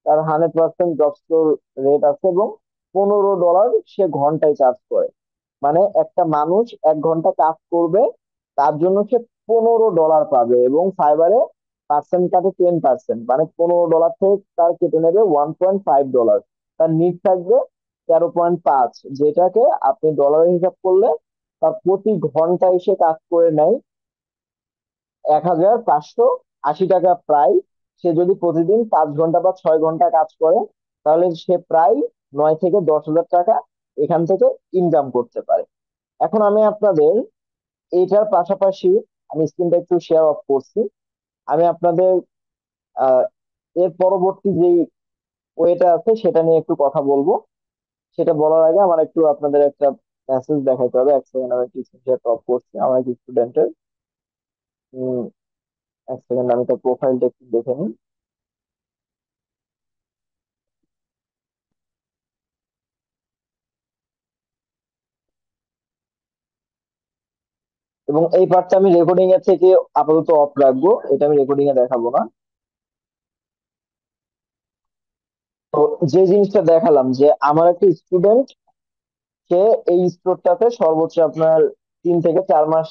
তার 100% জব স্কোর রেট আছে এবং $15 সে ঘন্টায় চার্জ করে। মানে একটা মানুষ 1 ঘন্টা কাজ করবে, তার জন্য সে $15 পাবে এবং ফাইবারে পার্সেন্ট কাটে 10%, মানে $15 থেকে তার কেটে নেবে $1.5। তার নিট থাকবে 13.5, যেটাকে আপনি ডলারে হিসাব করলে তার প্রতি ঘন্টায় সে কাজ করে নেয় 1,580 টাকা প্রায়। সে যদি প্রতিদিন 5 ঘন্টা বা 6 ঘন্টা কাজ করে তাহলে সে প্রায় 9 থেকে 10,000 টাকা এখান থেকে ইনকাম করতে পারে। এখন আমি আপনাদের এইটার পাশাপাশি, আমি স্ক্রিনটা একটু শেয়ার অফ করছি, আমি আপনাদের আহ এর পরবর্তী যে ওয়েটা আছে সেটা নিয়ে একটু কথা বলবো। সেটা বলার আগে আমার একটু আপনাদের একটা মেসেজ দেখাইতে হবে। এক সেকেন্ড, আমি একটু শেয়ার অফ করছি আমার এক স্টুডেন্টের। এক সেকেন্ড, আমি তার প্রোফাইলটা একটু দেখে নিই। এবং এই পার্টটা আমি রেকর্ডিং এর থেকে আপাতত অফ রাখবো, এটা আমি রেকর্ডিং এ দেখাবো না। তো যে জিনিসটা দেখালাম যে আমার একটা স্টুডেন্ট, সে এই স্টোরটাতে সর্বোচ্চ আপনার 3 থেকে 4 মাস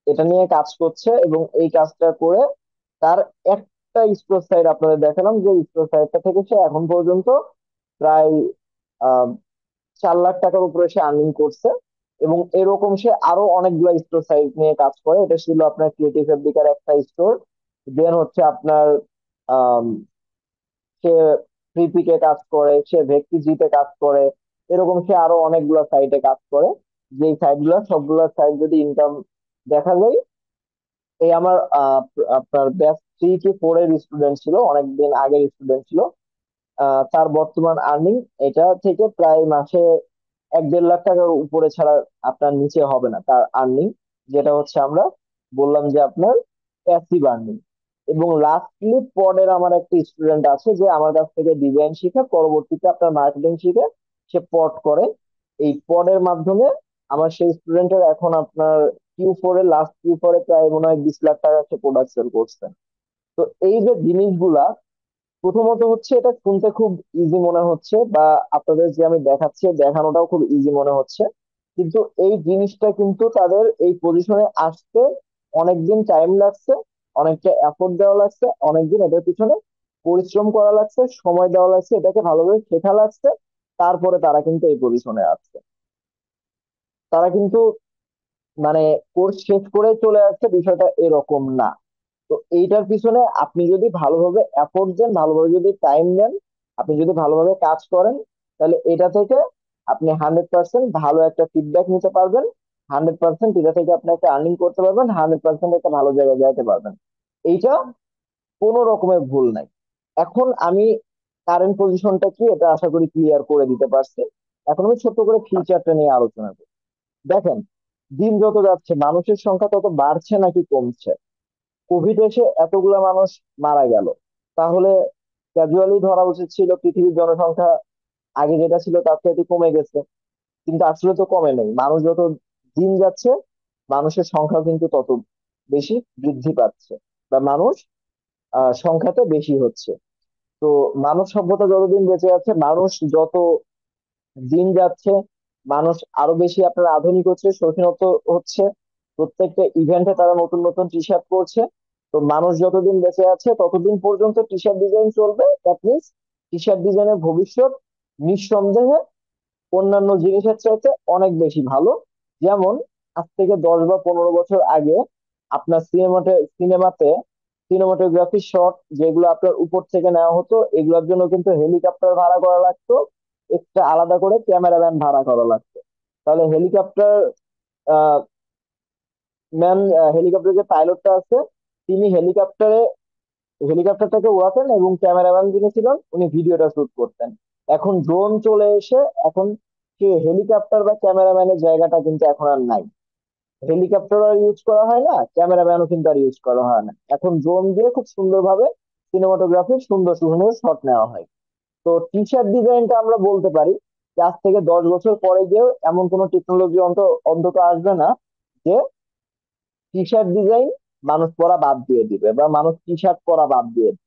এটা নিয়ে কাজ করছে, এবং এই কাজটা করে তার একটা স্টোর সাইট আপনাদের দেখালাম, যে স্টোর সাইটটা থেকে সে এখন পর্যন্ত প্রায় 4 লাখ টাকার উপরে সে আর্নিং করছে। এবং এরকম সে আরো অনেকগুলো স্টোর সাইট নিয়ে কাজ করে। এটা ছিল আপনার ক্রিয়েটিভ ফেব্রিকার একটা স্টোর। দেন হচ্ছে আপনার আহ সে ফ্রিপিকে কাজ করে, সে ভেক্টিজিতে কাজ করে, এরকম সে আরো অনেকগুলো সাইটে কাজ করে। যে সাইটগুলো সবগুলো সাইট যদি ইনকাম দেখা যায়, এই আমার আপনার ব্যাচ 3 কি 4 এর স্টুডেন্ট ছিল, অনেকদিন আগের স্টুডেন্ট ছিল। তার বর্তমান আর্নিং এটা থেকে প্রায় মাসে 1-1.5 লাখ টাকার উপরে ছাড়া আপনার নিচে হবে না তার আর্নিং, যেটা হচ্ছে আমরা বললাম যে আপনার প্যাসিভ আর্নিং। এবং লাস্টলি পডের আমার একটা স্টুডেন্ট আছে, যে আমার কাছ থেকে ডিজাইন শিখে পরবর্তীতে আপনার মার্কেটিং শিখে সে পড করে। এই পডের মাধ্যমে আমার সেই স্টুডেন্টের এখন আপনার লাস্ট কিউ ফোর এ প্রায় মনে হয় 20 লাখ টাকা সে প্রোডাকশন করছে। তো এই যে জিনিসগুলা, প্রথমত হচ্ছে এটা শুনতে খুব ইজি মনে হচ্ছে, বা আপনাদের যে আমি দেখাচ্ছি দেখানোটাও খুব ইজি মনে হচ্ছে, কিন্তু এই জিনিসটা কিন্তু তাদের এই পজিশনে আসতে অনেকদিন টাইম লাগছে, অনেকটা এফোর্ট দেওয়া লাগছে, অনেকদিন এটার পিছনে পরিশ্রম করা লাগছে, সময় দেওয়া লাগছে, এটাকে ভালোভাবে শেখা লাগছে। তারপরে তারা কিন্তু এই পজিশনে আসছে। তারা কিন্তু মানে কোর্স শেষ করে চলে আসছে, বিষয়টা এরকম না। তো এইটার পিছনে আপনি যদি ভালোভাবে এফোর্ট দেন, ভালোভাবে যদি টাইম দেন, আপনি যদি ভালোভাবে কাজ করেন, তাহলে এটা থেকে আপনি 100% ভালো একটা ফিডব্যাক নিতে পারবেন। 100% এটা থেকে আপনি একটা আর্নিং করতে পারবেন, 100% একটা ভালো জায়গায় যাইতে পারবেন। এইটা কোনো রকমের ভুল নাই। এখন আমি কারেন্ট পজিশনটা কি এটা আশা করি ক্লিয়ার করে দিতে পারছি। এখন আমি ছোট্ট করে ফিউচারটা নিয়ে আলোচনা করি। দেখেন, দিন যত যাচ্ছে মানুষের সংখ্যা তত বাড়ছে নাকি কমছে? কোভিড এসে এতগুলা মানুষ মারা গেল, তাহলে ক্যাজুয়ালি ধরা উচিত ছিল পৃথিবীর জনসংখ্যা আগে যেটা ছিল তার থেকে কমে গেছে। কিন্তু আসলে তো কমে নেই। মানুষ যত দিন যাচ্ছে মানুষের সংখ্যা কিন্তু তত বেশি বৃদ্ধি পাচ্ছে, বা মানুষ সংখ্যাতে বেশি হচ্ছে। তো মানব সভ্যতা যতদিন বেঁচে আছে, মানুষ যত দিন যাচ্ছে, মানুষ আরো বেশি আপনার আধুনিক হচ্ছে, সচেতন হচ্ছে। প্রত্যেকটা ইভেন্টে তারা নতুন নতুন টি শার্ট পরছে। তো মানুষ যতদিন বেঁচে আছে ততদিন পর্যন্ত টি শার্ট ডিজাইন চলবে। দ্যাট মিনস টি শার্ট ডিজাইনের ভবিষ্যৎ নিঃসন্দেহে অন্যান্য জিনিসের চাইতে অনেক বেশি ভালো। যেমন আজ থেকে 10 বা 15 বছর আগে আপনার সিনেমাতে সিনেমাটোগ্রাফি শট যেগুলো আপনার উপর থেকে নেওয়া হতো, এগুলোর জন্য কিন্তু হেলিকপ্টার ভাড়া করা লাগতো, একটা আলাদা করে ক্যামেরাম্যান ভাড়া করা লাগতো। তাহলে হেলিকপ্টার ম্যান, হেলিকপ্টার যে পাইলটটা আছে, তিনি হেলিকপ্টারটাকে উড়াতেন, এবং ক্যামেরাম্যান যিনি ছিলেন উনি ভিডিওটা শুট করতেন। এখন ড্রোন চলে এসে এখন সে হেলিকপ্টার বা ক্যামেরাম্যানের জায়গাটা কিন্তু এখন আর নাই। হেলিকপ্টার আর ইউজ করা হয় না, ক্যামেরাম্যানও কিন্তু আর ইউজ করা হয় না। এখন ড্রোন দিয়ে খুব সুন্দরভাবে সিনেমাটোগ্রাফির সুন্দর সুন্দর শট নেওয়া হয়। তো টি শার্ট ডিজাইনটা আমরা বলতে পারি যে আজ থেকে 10 বছর পরে গিয়েও এমন কোনো টেকনোলজি অন্তত আসবে না যে টি শার্ট ডিজাইন মানুষ পরা বাদ দিয়ে দিবে, বা মানুষ টি শার্ট পরা বাদ দিয়ে দিবে।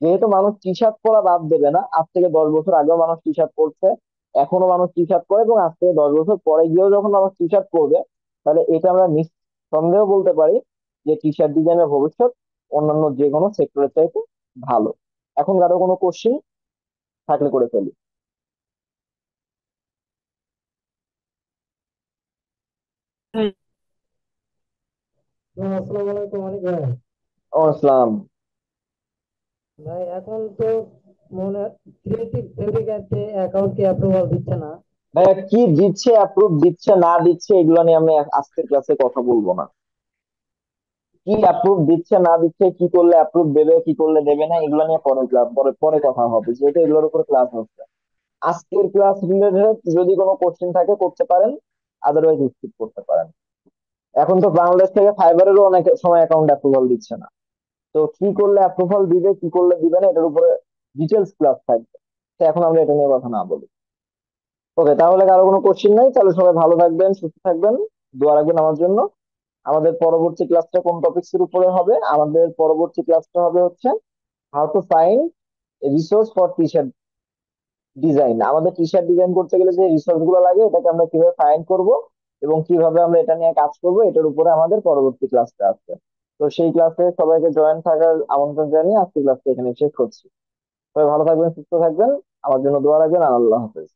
যেহেতু মানুষ টি শার্ট পরা বাদ দেবে না, আজ থেকে 10 বছর আগেও মানুষ টি শার্ট পরছে, এখনো মানুষ টি শার্ট পরে, এবং আজ থেকে 10 বছর পরে গিয়েও যখন মানুষ টি শার্ট পরবে, তাহলে এটা আমরা নিঃসন্দেহে বলতে পারি যে টি শার্ট ডিজাইনের ভবিষ্যৎ অন্যান্য যে কোনো সেক্টরের চাইতে ভালো। এখন কারো কোনো কোশ্চিন থাকলে করে ফেলি। আসসালামু আলাইকুম অনেক ভাই। আসসালাম। ভাই এখন তো মনে ক্রিয়েটিভ ফেব্রিকাতে অ্যাকাউন্ট কি অ্যাপ্রুভাল দিচ্ছে না। ভাইয়া কি দিচ্ছে, অ্যাপ্রুভ দিচ্ছে না দিচ্ছে এগুলো নিয়ে আমি আজকের ক্লাসে কথা বলবো না। কি অ্যাপ্রুভ দিচ্ছে না দিচ্ছে, কি করলে অ্যাপ্রুভ দেবে, কি করলে দেবে না, এগুলো নিয়ে পরে পরে পরে কথা হবে, যেহেতু এগুলোর উপর ক্লাস হচ্ছে। আজকের ক্লাস রিলেটেড যদি কোনো কোশ্চেন থাকে করতে পারেন, আদারওয়াইজ স্কিপ করতে পারেন। এখন তো বাংলাদেশ থেকে ফাইবারেরও অনেক সময় অ্যাকাউন্ট অ্যাপ্রুভাল দিচ্ছে না। তো কি করলে অ্যাপ্রুভাল দিবে, কি করলে দিবে না, এটার উপরে ডিটেলস ক্লাস থাকবে। তো এখন আমরা এটা নিয়ে কথা না বলি। ওকে, তাহলে কারো কোনো কোশ্চেন নাই? তাহলে সবাই ভালো থাকবেন, সুস্থ থাকবেন, দোয়া রাখবেন আমার জন্য। আমাদের পরবর্তী ক্লাসটা কোন টপিকস এর উপরে হবে? আমাদের পরবর্তী ক্লাসটা হবে হচ্ছে how to find resource for T shirt design. আমাদের টি শার্ট ডিজাইন করতে গেলে যে রিসোর্স গুলো লাগে, এটাকে আমরা কিভাবে ফাইন্ড করব এবং কিভাবে আমরা এটা নিয়ে কাজ করব, এটার উপরে আমাদের পরবর্তী ক্লাসটা আছে। তো সেই ক্লাসে সবাইকে জয়েন থাকার আমন্ত্রণ জানিয়ে আজকে ক্লাসটা এখানে শেষ করছি। সবাই ভালো থাকবেন, সুস্থ থাকবেন, আমার জন্য দোয়া রাখবেন, আর আল্লাহ হাফেজ।